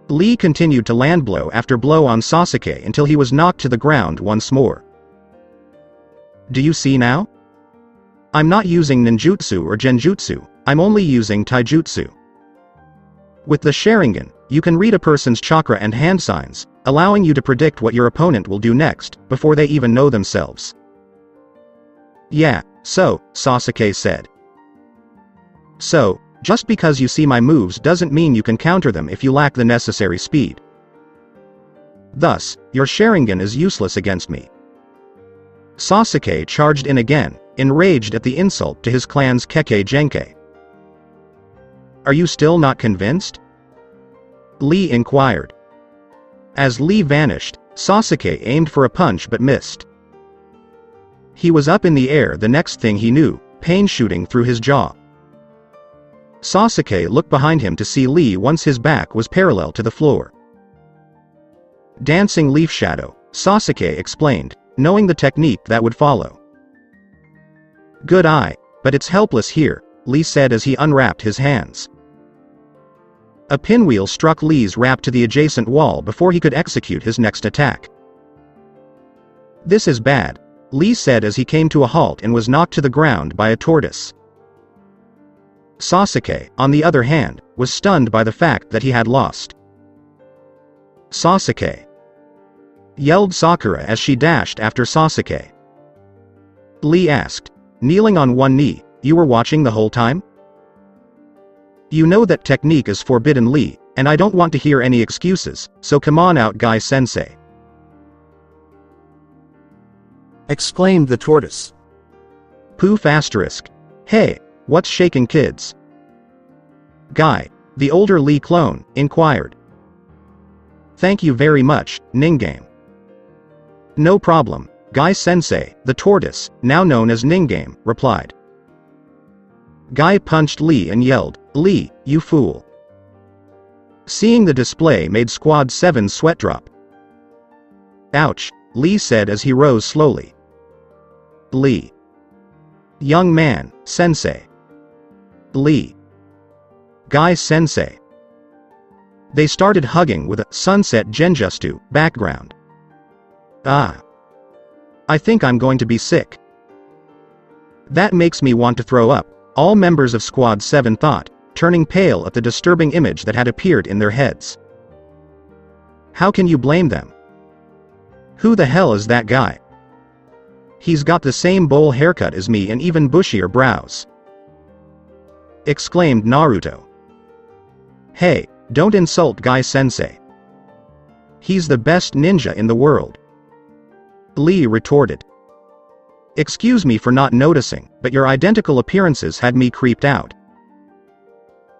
[SPEAKER 2] Lee continued to land blow after blow on Sasuke until he was knocked to the ground once more. Do you see now? I'm not using ninjutsu or genjutsu, I'm only using taijutsu. With the Sharingan, you can read a person's chakra and hand signs, allowing you to predict what your opponent will do next, before they even know themselves. Yeah, so, Sasuke said. So, just because you see my moves doesn't mean you can counter them if you lack the necessary speed. Thus, your Sharingan is useless against me. Sasuke charged in again, enraged at the insult to his clan's Kekkei Genkai. Are you still not convinced? Lee inquired. As Lee vanished, Sasuke aimed for a punch but missed. He was up in the air. The next thing he knew, pain shooting through his jaw. Sasuke looked behind him to see Lee once his back was parallel to the floor. Dancing leaf shadow, Sasuke explained, knowing the technique that would follow. Good eye, but it's helpless here, Lee said as he unwrapped his hands. A pinwheel struck Lee's wrap to the adjacent wall before he could execute his next attack. This is bad, Lee said as he came to a halt and was knocked to the ground by a tortoise. Sasuke, on the other hand, was stunned by the fact that he had lost. Sasuke! Yelled Sakura as she dashed after Sasuke. Lee asked, kneeling on one knee, you were watching the whole time? You know that technique is forbidden, Lee, and I don't want to hear any excuses, so come on out, Guy-sensei.
[SPEAKER 3] Exclaimed the tortoise.
[SPEAKER 2] Poof asterisk. Hey, what's shaking, kids? Guy, the older Lee clone, inquired. Thank you very much, Ningame. No problem, Guy-sensei, the tortoise, now known as Ningame, replied. Guy punched Lee and yelled, Lee, you fool. Seeing the display made Squad 7's sweat drop. Ouch, Lee said as he rose slowly. Lee. Young man, sensei. Lee. Guy-sensei. They started hugging with a sunset genjutsu background. Ah. I think I'm going to be sick. That makes me want to throw up, all members of Squad 7 thought, turning pale at the disturbing image that had appeared in their heads. How can you blame them? Who the hell is that guy? He's got the same bowl haircut as me and even bushier brows. Exclaimed Naruto. Hey, don't insult Guy-sensei. He's the best ninja in the world. Lee retorted. Excuse me for not noticing, but your identical appearances had me creeped out.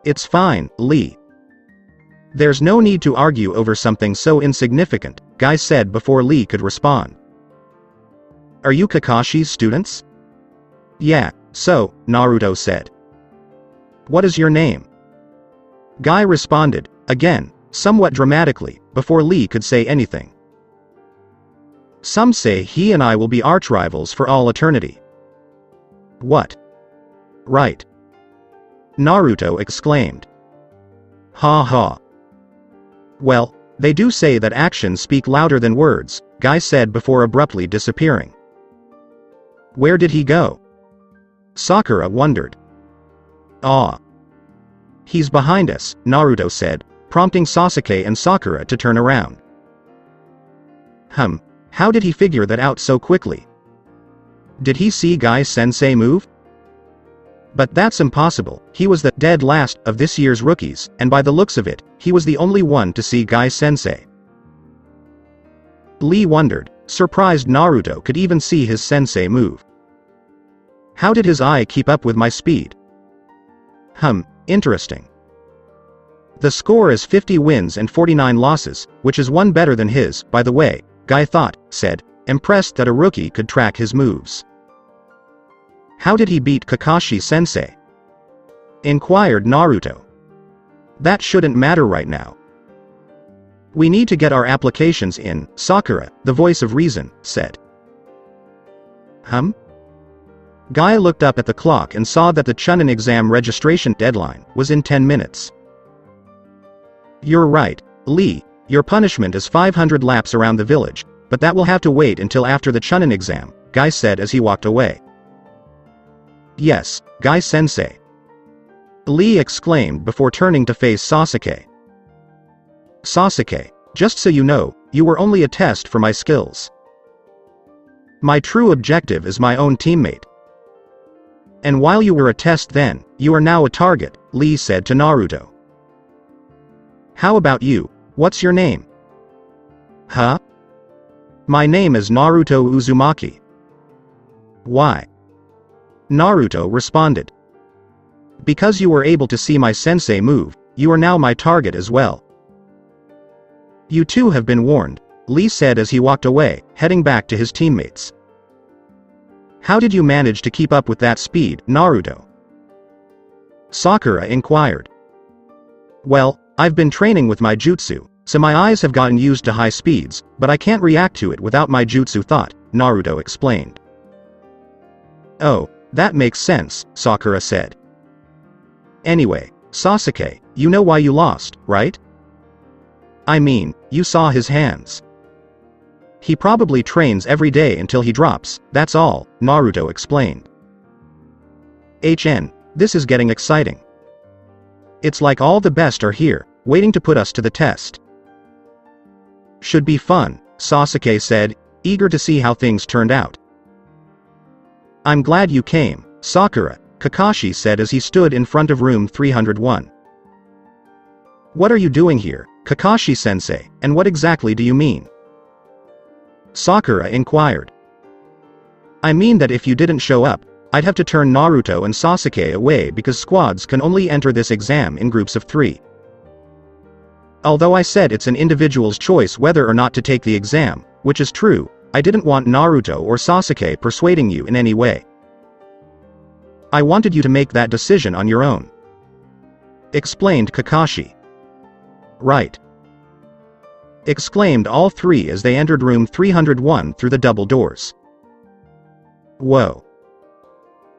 [SPEAKER 2] It's fine, Lee. There's no need to argue over something so insignificant, Guy said before Lee could respond. Are you Kakashi's students? Yeah, so, Naruto said. What is your name? Guy responded, again, somewhat dramatically, before Lee could say anything. Some say he and I will be arch-rivals for all eternity. What? Right. Naruto exclaimed. Ha ha. Well, they do say that actions speak louder than words, Guy said before abruptly disappearing. Where did he go? Sakura wondered. Ah. He's behind us, Naruto said, prompting Sasuke and Sakura to turn around. How did he figure that out so quickly? Did he see Guy-sensei move? But that's impossible, he was the dead last of this year's rookies, and by the looks of it, he was the only one to see Guy-sensei. Lee wondered, surprised Naruto could even see his sensei move. How did his eye keep up with my speed? Interesting. The score is 50 wins and 49 losses, which is one better than his, by the way, Guy said, impressed that a rookie could track his moves. How did he beat Kakashi-sensei? Inquired Naruto. That shouldn't matter right now. We need to get our applications in, Sakura, the voice of reason, said. Guy looked up at the clock and saw that the Chunin exam registration deadline was in 10 minutes. You're right, Lee, your punishment is 500 laps around the village, but that will have to wait until after the Chunin exam, Guy said as he walked away. Yes, Guy-sensei. Lee exclaimed before turning to face Sasuke. Sasuke, just so you know, you were only a test for my skills. My true objective is my own teammate. And while you were a test then, you are now a target, Lee said to Naruto. How about you, what's your name? Huh? My name is Naruto Uzumaki. Why? Naruto responded. Because you were able to see my sensei move, you are now my target as well. You two have been warned, Lee said as he walked away, heading back to his teammates. How did you manage to keep up with that speed, Naruto? Sakura inquired. Well, I've been training with my jutsu, so my eyes have gotten used to high speeds, but I can't react to it without my jutsu thought, Naruto explained. Oh, that makes sense, Sakura said. Anyway, Sasuke, you know why you lost, right? I mean, you saw his hands. He probably trains every day until he drops, that's all, Naruto explained. This is getting exciting. It's like all the best are here, waiting to put us to the test. Should be fun, Sasuke said, eager to see how things turned out. I'm glad you came, Sakura, Kakashi said as he stood in front of room 301. What are you doing here, Kakashi-sensei, and what exactly do you mean? Sakura inquired. I mean that if you didn't show up, I'd have to turn Naruto and Sasuke away because squads can only enter this exam in groups of 3. Although I said it's an individual's choice whether or not to take the exam, which is true, I didn't want Naruto or Sasuke persuading you in any way. I wanted you to make that decision on your own. Explained Kakashi. Right. Exclaimed all three as they entered room 301 through the double doors. Whoa.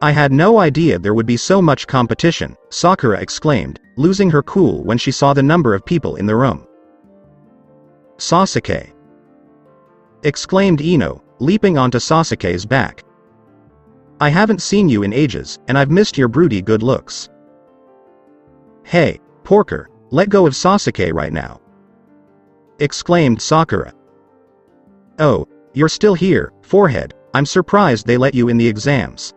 [SPEAKER 2] I had no idea there would be so much competition, Sakura exclaimed, losing her cool when she saw the number of people in the room. Sasuke. Exclaimed Ino, leaping onto Sasuke's back. I haven't seen you in ages, and I've missed your broody good looks. Hey, porker, let go of Sasuke right now. Exclaimed Sakura. Oh, you're still here, forehead, I'm surprised they let you in the exams.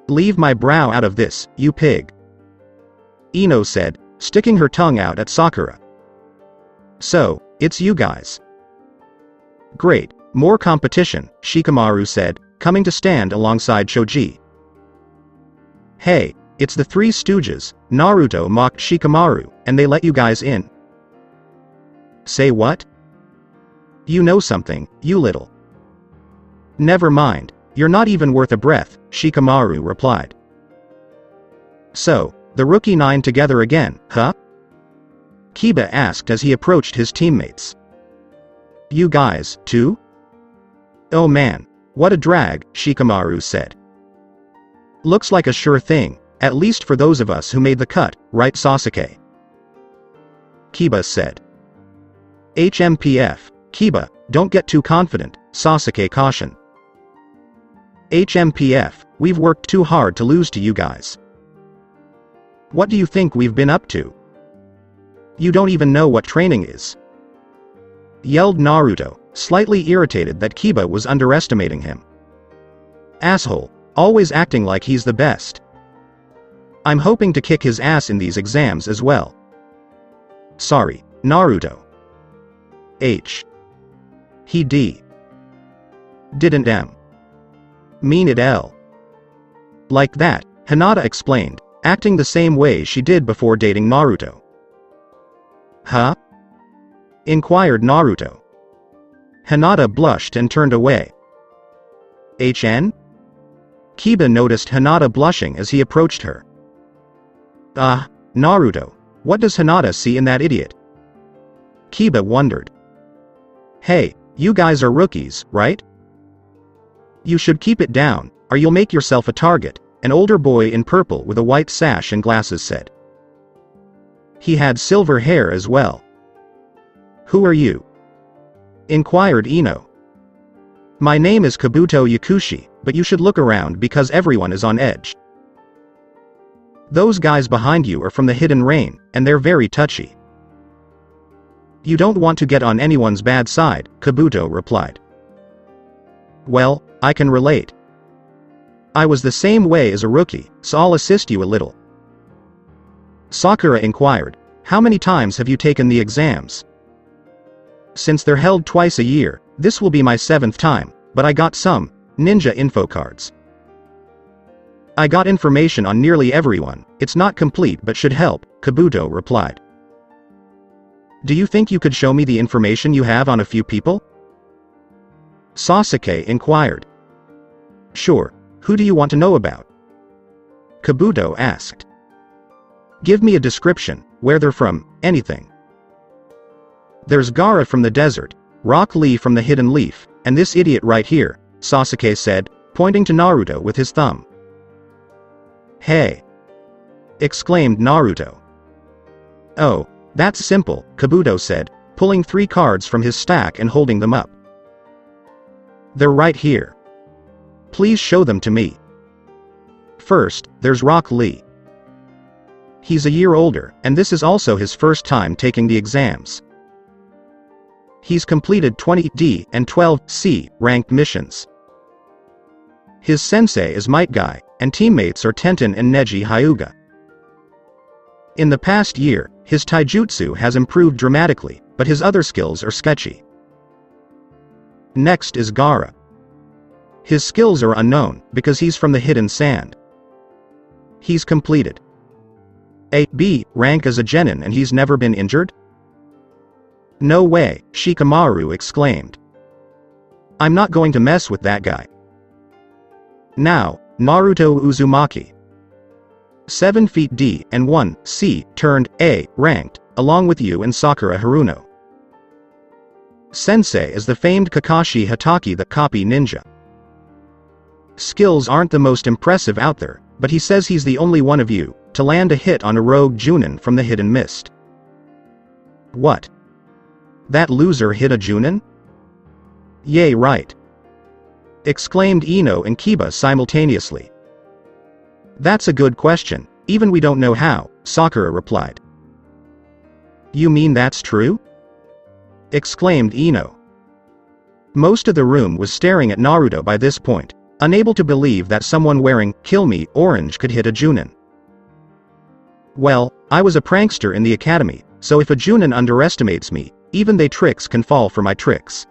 [SPEAKER 2] Leave my brow out of this, you pig. Ino said, sticking her tongue out at Sakura. So, it's you guys. Great, more competition, Shikamaru said, coming to stand alongside Choji. Hey, it's the Three Stooges, Naruto mocked Shikamaru, and they let you guys in. Say what? You know something, you little. Never mind, you're not even worth a breath, Shikamaru replied. So, the rookie 9 together again, huh? Kiba asked as he approached his teammates. You guys, too? Oh man, what a drag, Shikamaru said. Looks like a sure thing, at least for those of us who made the cut, right Sasuke? Kiba said. HMPF, Kiba, don't get too confident, Sasuke cautioned. HMPF, we've worked too hard to lose to you guys. What do you think we've been up to? You don't even know what training is. Yelled Naruto, slightly irritated that Kiba was underestimating him. Asshole, always acting like he's the best. I'm hoping to kick his ass in these exams as well. Sorry, Naruto. He didn't mean it L. Like that, Hinata explained, acting the same way she did before dating Naruto. Huh? Inquired Naruto. Hinata blushed and turned away. HN? Kiba noticed Hinata blushing as he approached her. Naruto, what does Hinata see in that idiot? Kiba wondered. Hey, you guys are rookies, right? You should keep it down, or you'll make yourself a target, an older boy in purple with a white sash and glasses said. He had silver hair as well. Who are you? Inquired Ino. My name is Kabuto Yakushi, but you should look around because everyone is on edge. Those guys behind you are from the Hidden Rain, and they're very touchy. You don't want to get on anyone's bad side, Kabuto replied. Well, I can relate. I was the same way as a rookie, so I'll assist you a little. Sakura inquired, how many times have you taken the exams? Since they're held twice a year, this will be my 7th time, but I got some ninja info cards. I got information on nearly everyone, it's not complete but should help, Kabuto replied. Do you think you could show me the information you have on a few people? Sasuke inquired. Sure, who do you want to know about? Kabuto asked. Give me a description, where they're from, anything. There's Gaara from the desert, Rock Lee from the Hidden Leaf, and this idiot right here, Sasuke said, pointing to Naruto with his thumb. Hey! Exclaimed Naruto. Oh, that's simple, Kabuto said, pulling 3 cards from his stack and holding them up. They're right here. Please show them to me. First, there's Rock Lee. He's a year older, and this is also his first time taking the exams. He's completed 20 D and 12 C ranked missions. His sensei is Might Guy, and teammates are Tenten and Neji Hyuga. In the past year, his taijutsu has improved dramatically, but his other skills are sketchy. Next is Gaara. His skills are unknown, because he's from the Hidden Sand. He's completed a B rank as a genin and he's never been injured? No way, Shikamaru exclaimed. I'm not going to mess with that guy. Now, Naruto Uzumaki. 7 feet D and 1 C turned A ranked, along with you and Sakura Haruno. Sensei is the famed Kakashi Hatake the copy ninja. Skills aren't the most impressive out there, but he says he's the only one of you to land a hit on a rogue Chunin from the Hidden Mist. What? That loser hit a Chunin? Yay, right. Exclaimed Ino and Kiba simultaneously. That's a good question, even we don't know how, Sakura replied. You mean that's true? Exclaimed Ino. Most of the room was staring at Naruto by this point, unable to believe that someone wearing "Kill Me" orange could hit a Chunin. Well, I was a prankster in the academy, so if a Chunin underestimates me, even they tricks can fall for my tricks.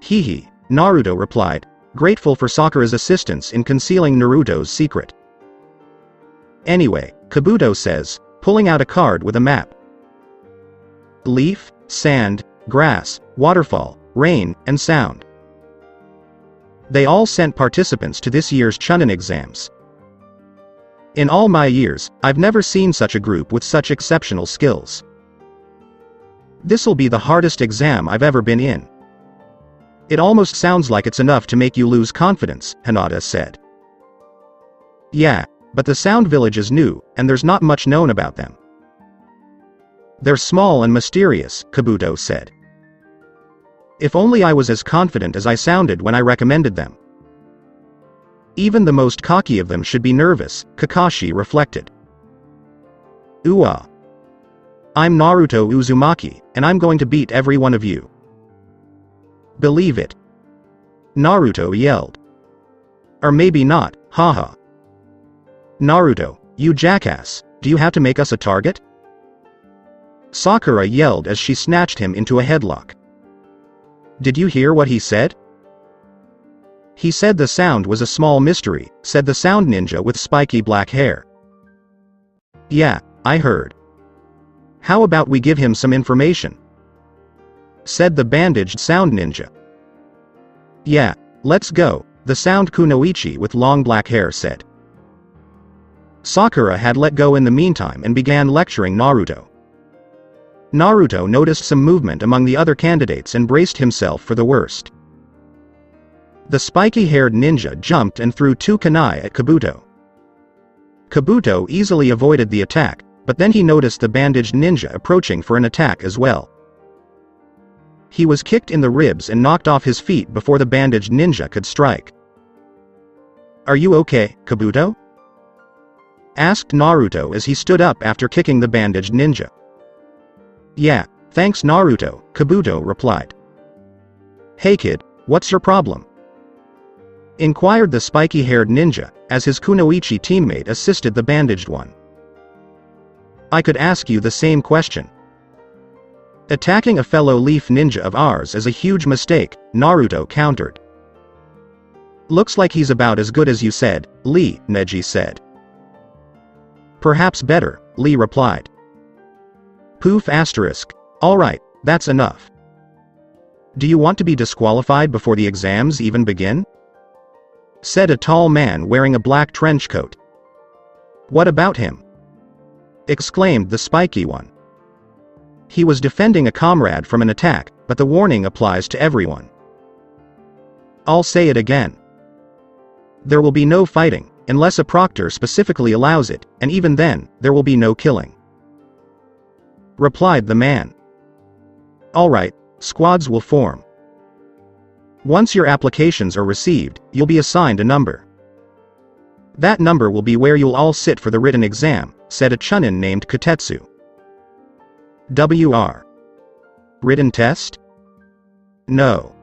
[SPEAKER 2] Hee, Naruto replied, grateful for Sakura's assistance in concealing Naruto's secret. Anyway, Kabuto says, pulling out a card with a map. Leaf, sand, grass, waterfall, rain, and sound. They all sent participants to this year's Chunin exams. In all my years, I've never seen such a group with such exceptional skills. This'll be the hardest exam I've ever been in. It almost sounds like it's enough to make you lose confidence, Hinata said. Yeah, but the Sound Village is new, and there's not much known about them. They're small and mysterious, Kabuto said. If only I was as confident as I sounded when I recommended them. Even the most cocky of them should be nervous, Kakashi reflected. Ooh-ah. I'm Naruto Uzumaki, and I'm going to beat every one of you. Believe it. Naruto yelled. Or maybe not, haha. Naruto, you jackass, do you have to make us a target? Sakura yelled as she snatched him into a headlock. Did you hear what he said? He said the sound was a small mystery, said the sound ninja with spiky black hair. Yeah, I heard. How about we give him some information? Said the bandaged sound ninja. Yeah, let's go, the sound kunoichi with long black hair said. Sakura had let go in the meantime and began lecturing Naruto. Naruto noticed some movement among the other candidates and braced himself for the worst. The spiky-haired ninja jumped and threw 2 kunai at Kabuto. Kabuto easily avoided the attack, but then he noticed the bandaged ninja approaching for an attack as well. He was kicked in the ribs and knocked off his feet before the bandaged ninja could strike. Are you okay, Kabuto? Asked Naruto as he stood up after kicking the bandaged ninja. Yeah, thanks Naruto, Kabuto replied. Hey kid, what's your problem? Inquired the spiky-haired ninja, as his kunoichi teammate assisted the bandaged one. I could ask you the same question. Attacking a fellow leaf ninja of ours is a huge mistake, Naruto countered. Looks like he's about as good as you said, Lee, Neji said. Perhaps better, Lee replied. Poof asterisk. Alright, that's enough. Do you want to be disqualified before the exams even begin? Said a tall man wearing a black trench coat. What about him? Exclaimed the spiky one. He was defending a comrade from an attack, but the warning applies to everyone. I'll say it again. There will be no fighting, unless a proctor specifically allows it, and even then, there will be no killing. Replied the man. Alright, squads will form. Once your applications are received, you'll be assigned a number. That number will be where you'll all sit for the written exam, said a Chunin named Kotetsu. WR. Written test? No.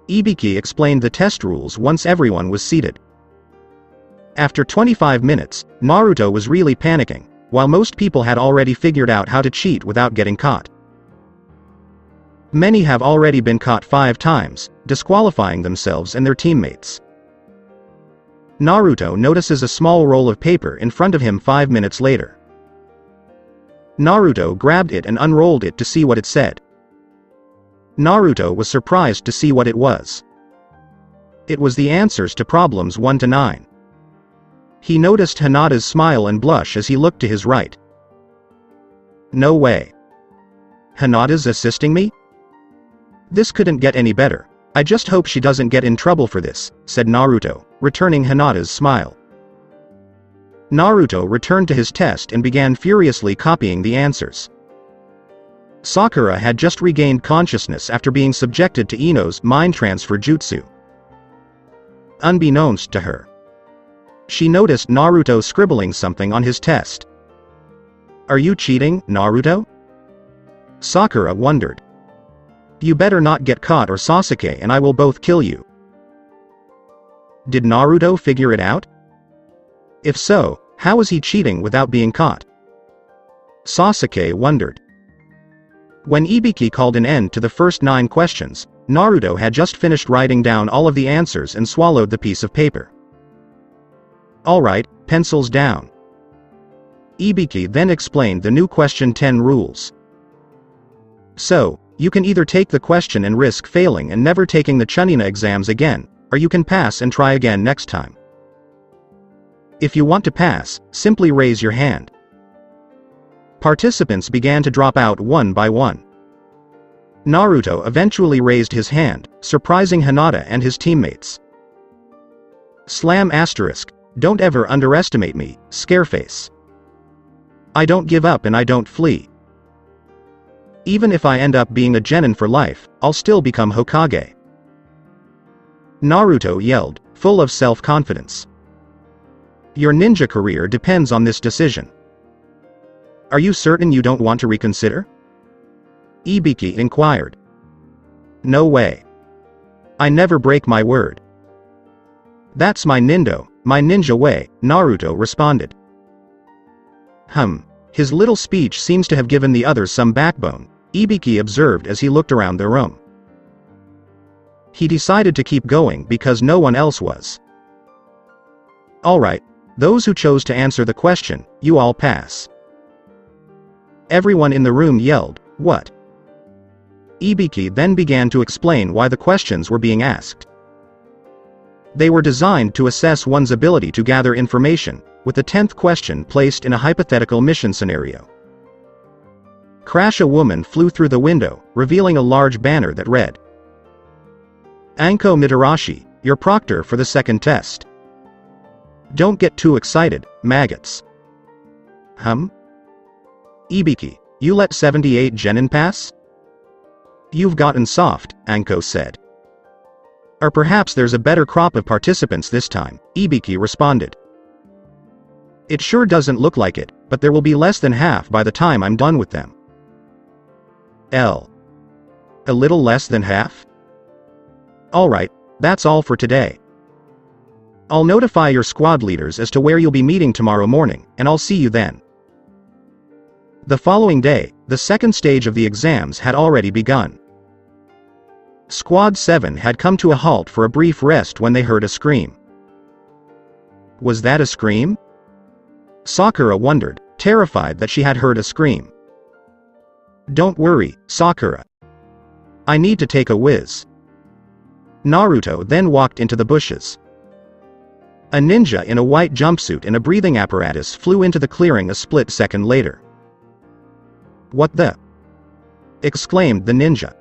[SPEAKER 2] Ibiki explained the test rules once everyone was seated. After 25 minutes, Naruto was really panicking, while most people had already figured out how to cheat without getting caught. Many have already been caught 5 times, disqualifying themselves and their teammates. Naruto notices a small roll of paper in front of him 5 minutes later. Naruto grabbed it and unrolled it to see what it said. Naruto was surprised to see what it was. It was the answers to problems 1 to 9. He noticed Hinata's smile and blush as he looked to his right. No way. Hinata's assisting me? This couldn't get any better. I just hope she doesn't get in trouble for this, said Naruto, returning Hinata's smile. Naruto returned to his test and began furiously copying the answers. Sakura had just regained consciousness after being subjected to Ino's mind transfer jutsu. Unbeknownst to her, she noticed Naruto scribbling something on his test. Are you cheating, Naruto? Sakura wondered. You better not get caught or Sasuke and I will both kill you. Did Naruto figure it out? If so, how is he cheating without being caught? Sasuke wondered. When Ibiki called an end to the first 9 questions, Naruto had just finished writing down all of the answers and swallowed the piece of paper. Alright, pencils down. Ibiki then explained the new question 10 rules. So, you can either take the question and risk failing and never taking the Chunin exams again, or you can pass and try again next time. If you want to pass, simply raise your hand. Participants began to drop out one by one. Naruto eventually raised his hand, surprising Hinata and his teammates. Slam asterisk. Don't ever underestimate me, Scareface. I don't give up and I don't flee. Even if I end up being a genin for life, I'll still become Hokage. Naruto yelled, full of self-confidence. Your ninja career depends on this decision. Are you certain you don't want to reconsider? Ibiki inquired. No way. I never break my word. That's my ninja way, Naruto responded. His little speech seems to have given the others some backbone, Ibiki observed as he looked around the room. He decided to keep going because no one else was. Alright, those who chose to answer the question, you all pass. Everyone in the room yelled, what? Ibiki then began to explain why the questions were being asked. They were designed to assess one's ability to gather information, with the 10th question placed in a hypothetical mission scenario. Crash! A woman flew through the window, revealing a large banner that read, Anko Mitarashi, your proctor for the second test. Don't get too excited, maggots. Ibiki, you let 78 genin pass? You've gotten soft, Anko said. Or perhaps there's a better crop of participants this time, Ibiki responded. It sure doesn't look like it, but there will be less than half by the time I'm done with them. A little less than half? Alright, that's all for today. I'll notify your squad leaders as to where you'll be meeting tomorrow morning, and I'll see you then. The following day, the second stage of the exams had already begun. Squad 7 had come to a halt for a brief rest when they heard a scream. Was that a scream? Sakura wondered, terrified that she had heard a scream. Don't worry, Sakura. I need to take a whiz. Naruto then walked into the bushes. A ninja in a white jumpsuit and a breathing apparatus flew into the clearing a split second later. What the? Exclaimed the ninja.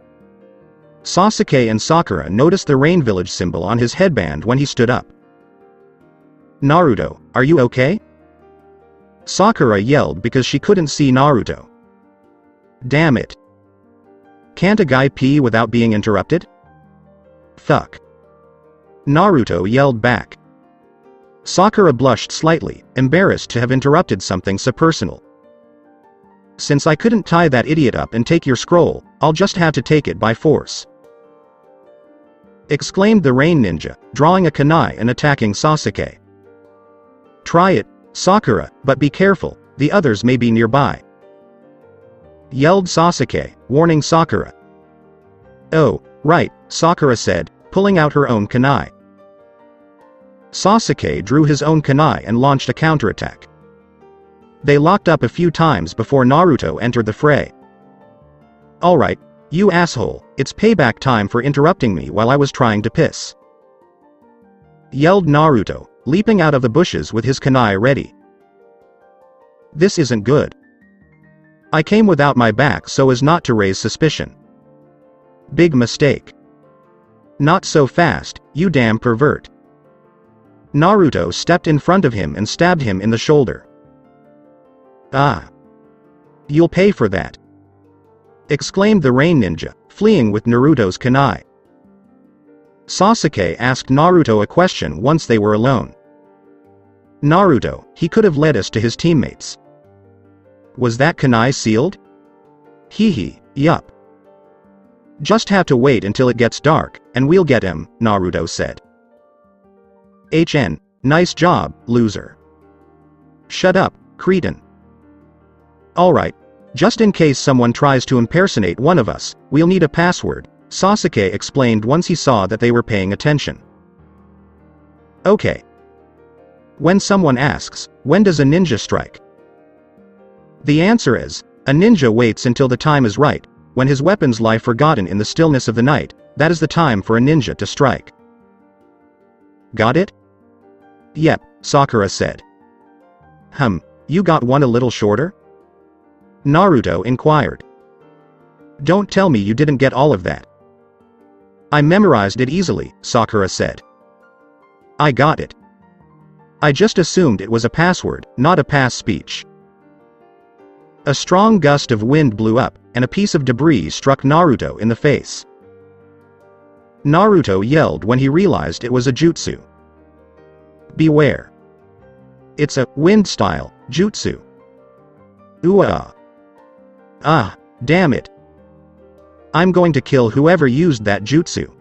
[SPEAKER 2] Sasuke and Sakura noticed the Rain Village symbol on his headband when he stood up. Naruto, are you okay? Sakura yelled because she couldn't see Naruto. Damn it. Can't a guy pee without being interrupted? Fuck. Naruto yelled back. Sakura blushed slightly, embarrassed to have interrupted something so personal. Since I couldn't tie that idiot up and take your scroll, I'll just have to take it by force. Exclaimed the Rain Ninja, drawing a kunai and attacking Sasuke. Try it, Sakura, but be careful, the others may be nearby. Yelled Sasuke, warning Sakura. Oh, right, Sakura said, pulling out her own kunai. Sasuke drew his own kunai and launched a counterattack. They locked up a few times before Naruto entered the fray. Alright, you asshole, it's payback time for interrupting me while I was trying to piss. Yelled Naruto, leaping out of the bushes with his kunai ready. This isn't good. I came without my back so as not to raise suspicion. Big mistake. Not so fast, you damn pervert. Naruto stepped in front of him and stabbed him in the shoulder. Ah. You'll pay for that. Exclaimed the Rain Ninja, fleeing with Naruto's kunai. Sasuke asked Naruto a question once they were alone. Naruto, he could have led us to his teammates. Was that kunai sealed? Hee, yup. Just have to wait until it gets dark, and we'll get him, Naruto said. Nice job, loser. Shut up, cretin. Alright, just in case someone tries to impersonate one of us, we'll need a password, Sasuke explained once he saw that they were paying attention. Okay. When someone asks, when does a ninja strike? The answer is, a ninja waits until the time is right, when his weapons lie forgotten in the stillness of the night, that is the time for a ninja to strike. Got it? Yep, Sakura said. You got one a little shorter? Naruto inquired. Don't tell me you didn't get all of that. I memorized it easily, Sakura said. I got it. I just assumed it was a password, not a pass speech. A strong gust of wind blew up, and a piece of debris struck Naruto in the face. Naruto yelled when he realized it was a jutsu. Beware. It's a wind-style jutsu. Ooh-ah. Ah, damn it. I'm going to kill whoever used that jutsu.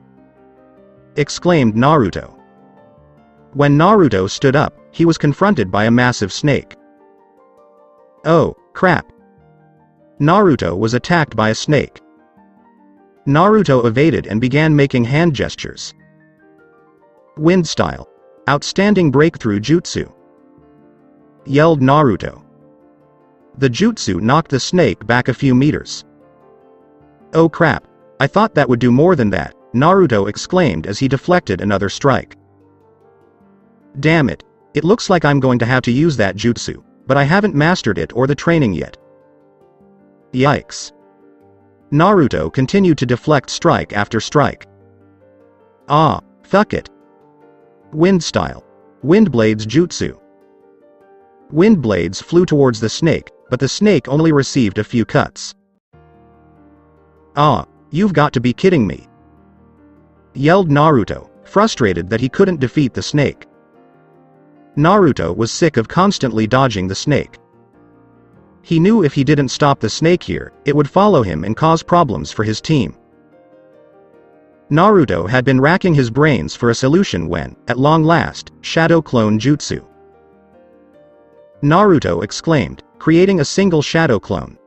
[SPEAKER 2] Exclaimed Naruto. When Naruto stood up, he was confronted by a massive snake. Oh, crap. Naruto was attacked by a snake. Naruto evaded and began making hand gestures. Wind style. Outstanding breakthrough jutsu. Yelled Naruto. The jutsu knocked the snake back a few meters. Oh crap, I thought that would do more than that, Naruto exclaimed as he deflected another strike. Damn it, it looks like I'm going to have to use that jutsu, but I haven't mastered it or the training yet. Yikes. Naruto continued to deflect strike after strike. Ah, fuck it. Wind style. Wind blades jutsu. Wind blades flew towards the snake, but the snake only received a few cuts. Ah, you've got to be kidding me. Yelled Naruto, frustrated that he couldn't defeat the snake. Naruto was sick of constantly dodging the snake. He knew if he didn't stop the snake here, it would follow him and cause problems for his team. Naruto had been racking his brains for a solution when, at long last, Shadow Clone Jutsu. Naruto exclaimed, creating a single shadow clone.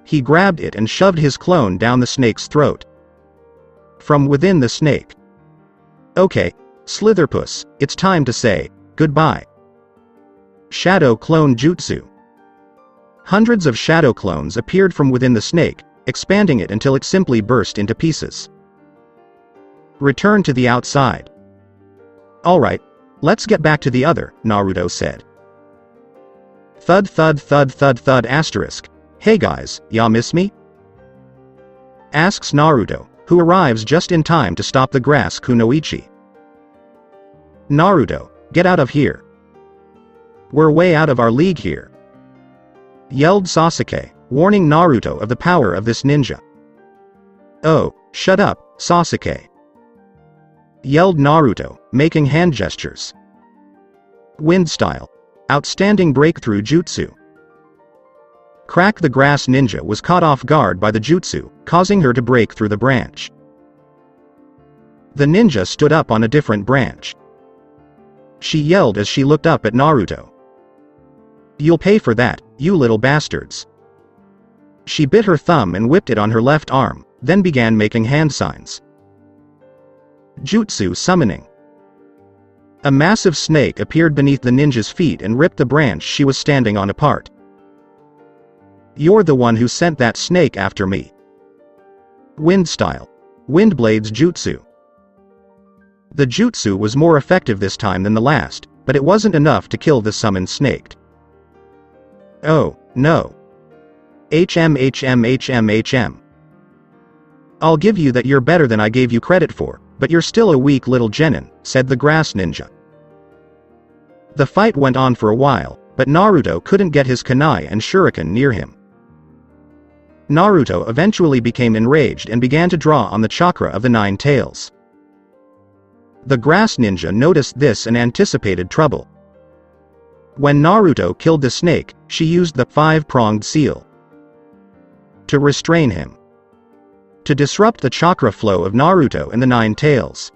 [SPEAKER 2] He grabbed it and shoved his clone down the snake's throat. From within the snake. Okay, Slitherpuss, it's time to say, goodbye. Shadow Clone Jutsu. Hundreds of shadow clones appeared from within the snake, expanding it until it simply burst into pieces. Return to the outside. Alright, let's get back to the other, Naruto said. Thud thud thud thud thud asterisk. Hey guys, ya miss me? Asks Naruto, who arrives just in time to stop the grass kunoichi. Naruto, get out of here. We're way out of our league here. Yelled Sasuke, warning Naruto of the power of this ninja. Oh, shut up, Sasuke. Yelled Naruto, making hand gestures. Wind style. Outstanding breakthrough jutsu. Crack the grass ninja was caught off guard by the jutsu, causing her to break through the branch. The ninja stood up on a different branch. She yelled as she looked up at Naruto. You'll pay for that, you little bastards. She bit her thumb and whipped it on her left arm, then began making hand signs. Jutsu summoning. A massive snake appeared beneath the ninja's feet and ripped the branch she was standing on apart. You're the one who sent that snake after me. Wind style. Windblade's jutsu. The jutsu was more effective this time than the last, but it wasn't enough to kill the summoned snake. Oh, no. HM. I'll give you that you're better than I gave you credit for, but you're still a weak little genin, said the grass ninja. The fight went on for a while, but Naruto couldn't get his kunai and shuriken near him. Naruto eventually became enraged and began to draw on the chakra of the 9 tails. The grass ninja noticed this and anticipated trouble. When Naruto killed the snake, she used the 5-pronged seal to restrain him, to disrupt the chakra flow of Naruto and the 9 tails.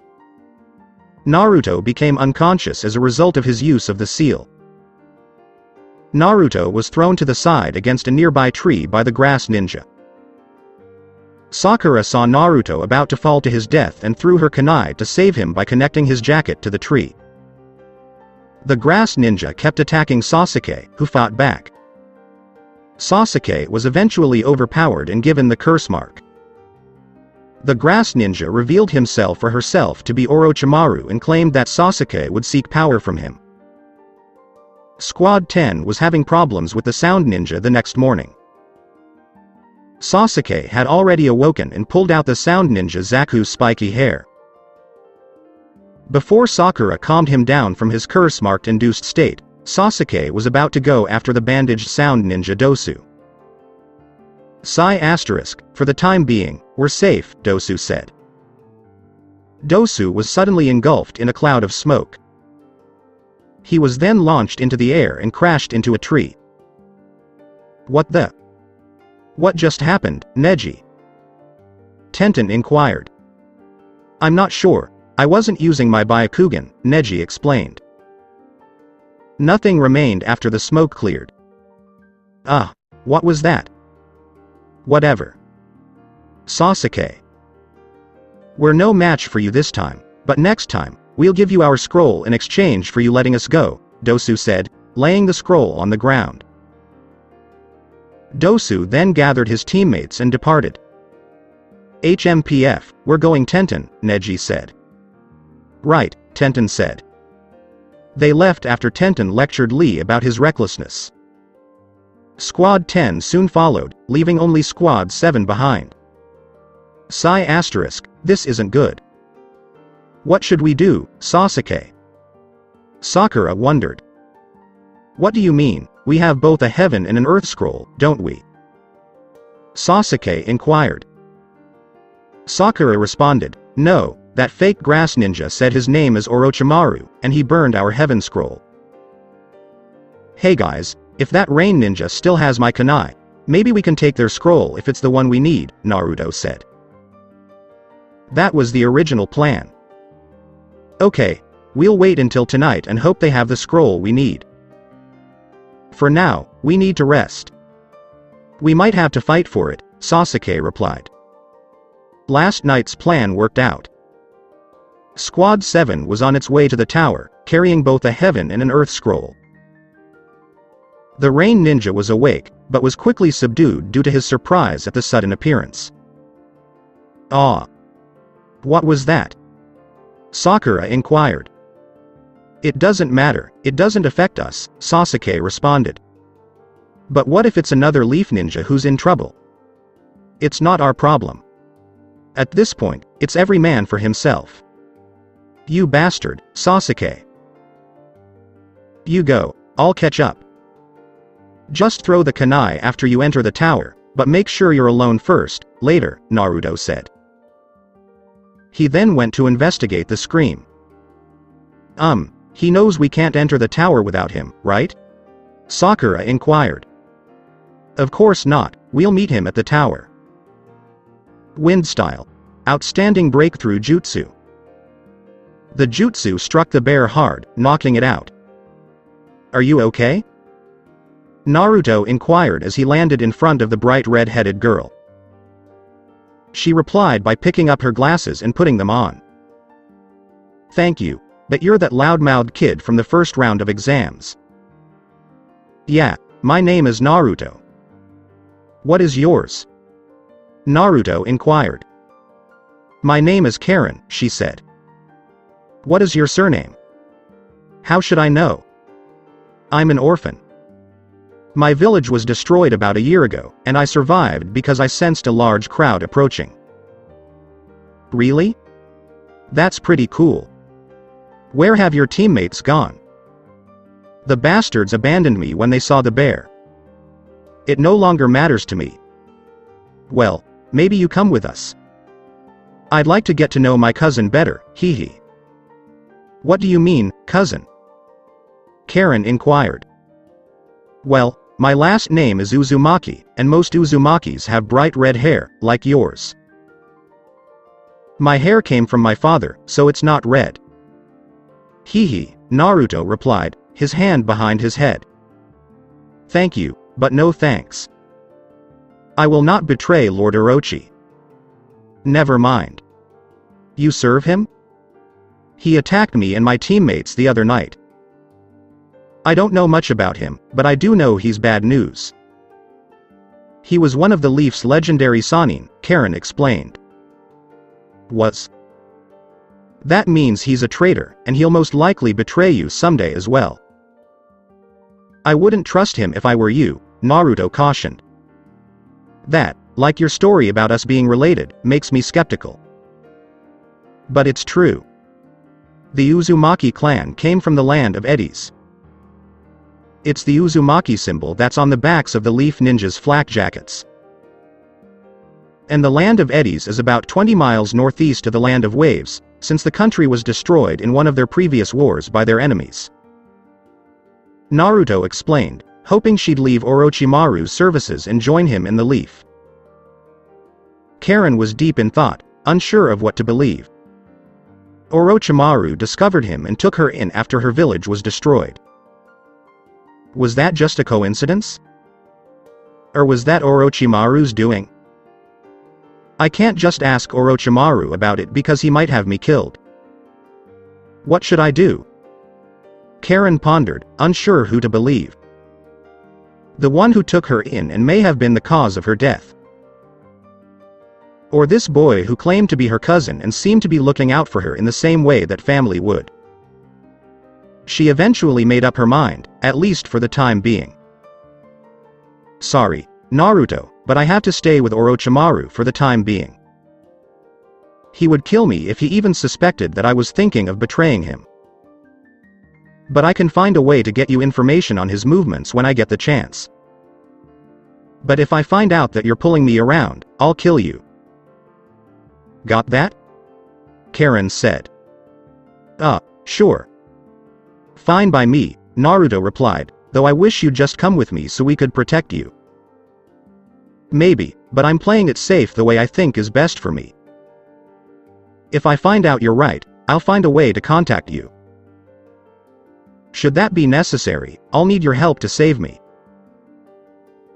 [SPEAKER 2] Naruto became unconscious as a result of his use of the seal. Naruto was thrown to the side against a nearby tree by the grass ninja. Sakura saw Naruto about to fall to his death and threw her kunai to save him by connecting his jacket to the tree. The grass ninja kept attacking Sasuke, who fought back. Sasuke was eventually overpowered and given the curse mark. The grass ninja revealed himself or herself to be Orochimaru and claimed that Sasuke would seek power from him. Squad 10 was having problems with the sound ninja the next morning. Sasuke had already awoken and pulled out the sound ninja Zaku's spiky hair. Before Sakura calmed him down from his curse-marked induced state, Sasuke was about to go after the bandaged sound ninja Dosu. For the time being, we're safe, Dosu said. Dosu was suddenly engulfed in a cloud of smoke. He was then launched into the air and crashed into a tree. What just happened, Neji? Tenten inquired. I'm not sure, I wasn't using my Byakugan, Neji explained. Nothing remained after the smoke cleared. What was that? Whatever. Sasuke. We're no match for you this time, but next time, we'll give you our scroll in exchange for you letting us go, Dosu said, laying the scroll on the ground. Dosu then gathered his teammates and departed. HMPF, we're going Tenten, Neji said. Right, Tenten said. They left after Tenten lectured Lee about his recklessness. Squad 10 soon followed, leaving only Squad 7 behind. This isn't good. What should we do, Sasuke? Sakura wondered. What do you mean? We have both a heaven and an earth scroll, don't we? Sasuke inquired. Sakura responded, no, that fake grass ninja said his name is Orochimaru, and he burned our heaven scroll. Hey guys, if that rain ninja still has my kunai, maybe we can take their scroll if it's the one we need, Naruto said. That was the original plan. Okay, we'll wait until tonight and hope they have the scroll we need. For now, we need to rest. We might have to fight for it, Sasuke replied. Last night's plan worked out. Squad 7 was on its way to the tower, carrying both a heaven and an earth scroll. The rain ninja was awake, but was quickly subdued due to his surprise at the sudden appearance. "Ah. What was that?" Sakura inquired. "It doesn't matter, it doesn't affect us," Sasuke responded. "But what if it's another leaf ninja who's in trouble? It's not our problem. At this point, it's every man for himself." "You bastard, Sasuke. You go, I'll catch up. Just throw the kunai after you enter the tower, but make sure you're alone first, later," Naruto said. He then went to investigate the scream. He knows we can't enter the tower without him, right?" Sakura inquired. "Of course not, we'll meet him at the tower." Wind Style. Outstanding breakthrough jutsu. The jutsu struck the bear hard, knocking it out. "Are you okay?" Naruto inquired as he landed in front of the bright red-headed girl. She replied by picking up her glasses and putting them on. "Thank you, but you're that loud-mouthed kid from the first round of exams." "Yeah, my name is Naruto." "What is yours?" Naruto inquired. "My name is Karen," she said. "What is your surname?" "How should I know? I'm an orphan. My village was destroyed about a year ago, and I survived because I sensed a large crowd approaching." "Really? That's pretty cool. Where have your teammates gone?" "The bastards abandoned me when they saw the bear. It no longer matters to me." "Well, maybe you come with us. I'd like to get to know my cousin better, hee. "What do you mean, cousin?" Karen inquired. "Well, my last name is Uzumaki, and most Uzumakis have bright red hair, like yours. My hair came from my father, so it's not red." "Hee," Naruto replied, his hand behind his head. "Thank you, but no thanks. I will not betray Lord Orochi." "Never mind. You serve him? He attacked me and my teammates the other night." "I don't know much about him, but I do know he's bad news. He was one of the Leaf's legendary Sannin," Karen explained. "Was? That means he's a traitor, and he'll most likely betray you someday as well." "I wouldn't trust him if I were you," Naruto cautioned. "That, like your story about us being related, makes me skeptical." "But it's true. The Uzumaki clan came from the land of eddies. It's the Uzumaki symbol that's on the backs of the Leaf Ninjas' flak jackets. And the land of eddies is about 20 miles northeast of the land of waves, since the country was destroyed in one of their previous wars by their enemies." Naruto explained, hoping she'd leave Orochimaru's services and join him in the Leaf. Karen was deep in thought, unsure of what to believe. Orochimaru discovered him and took her in after her village was destroyed. Was that just a coincidence? Or was that Orochimaru's doing? I can't just ask Orochimaru about it because he might have me killed. What should I do? Karen pondered, unsure who to believe. The one who took her in and may have been the cause of her death. Or this boy who claimed to be her cousin and seemed to be looking out for her in the same way that family would. She eventually made up her mind, at least for the time being. "Sorry, Naruto, but I have to stay with Orochimaru for the time being. He would kill me if he even suspected that I was thinking of betraying him. But I can find a way to get you information on his movements when I get the chance. But if I find out that you're pulling me around, I'll kill you." "Got that?" Karen said. Sure. "Fine by me," Naruto replied, "though I wish you'd just come with me so we could protect you." "Maybe, but I'm playing it safe the way I think is best for me. If I find out you're right, I'll find a way to contact you. Should that be necessary, I'll need your help to save me.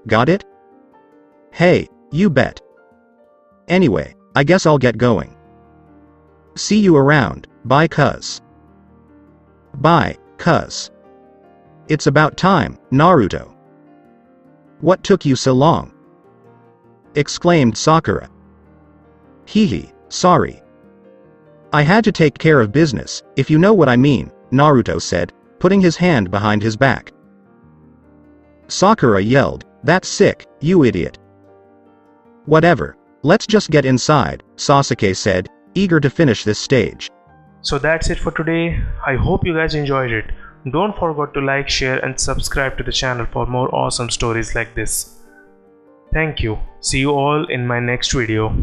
[SPEAKER 2] Got it?" "Hey, you bet. Anyway, I guess I'll get going. See you around, bye cuz." "Bye, cuz. It's about time, Naruto." What took you so long? Exclaimed Sakura. Hehe, sorry. I had to take care of business, if you know what I mean, Naruto said, putting his hand behind his back. Sakura yelled, "That's sick, you idiot." Whatever, let's just get inside, Sasuke said, eager to finish this stage.
[SPEAKER 1] So that's it for today. I hope you guys enjoyed it. Don't forget to like, share and subscribe to the channel for more awesome stories like this. Thank you. See you all in my next video.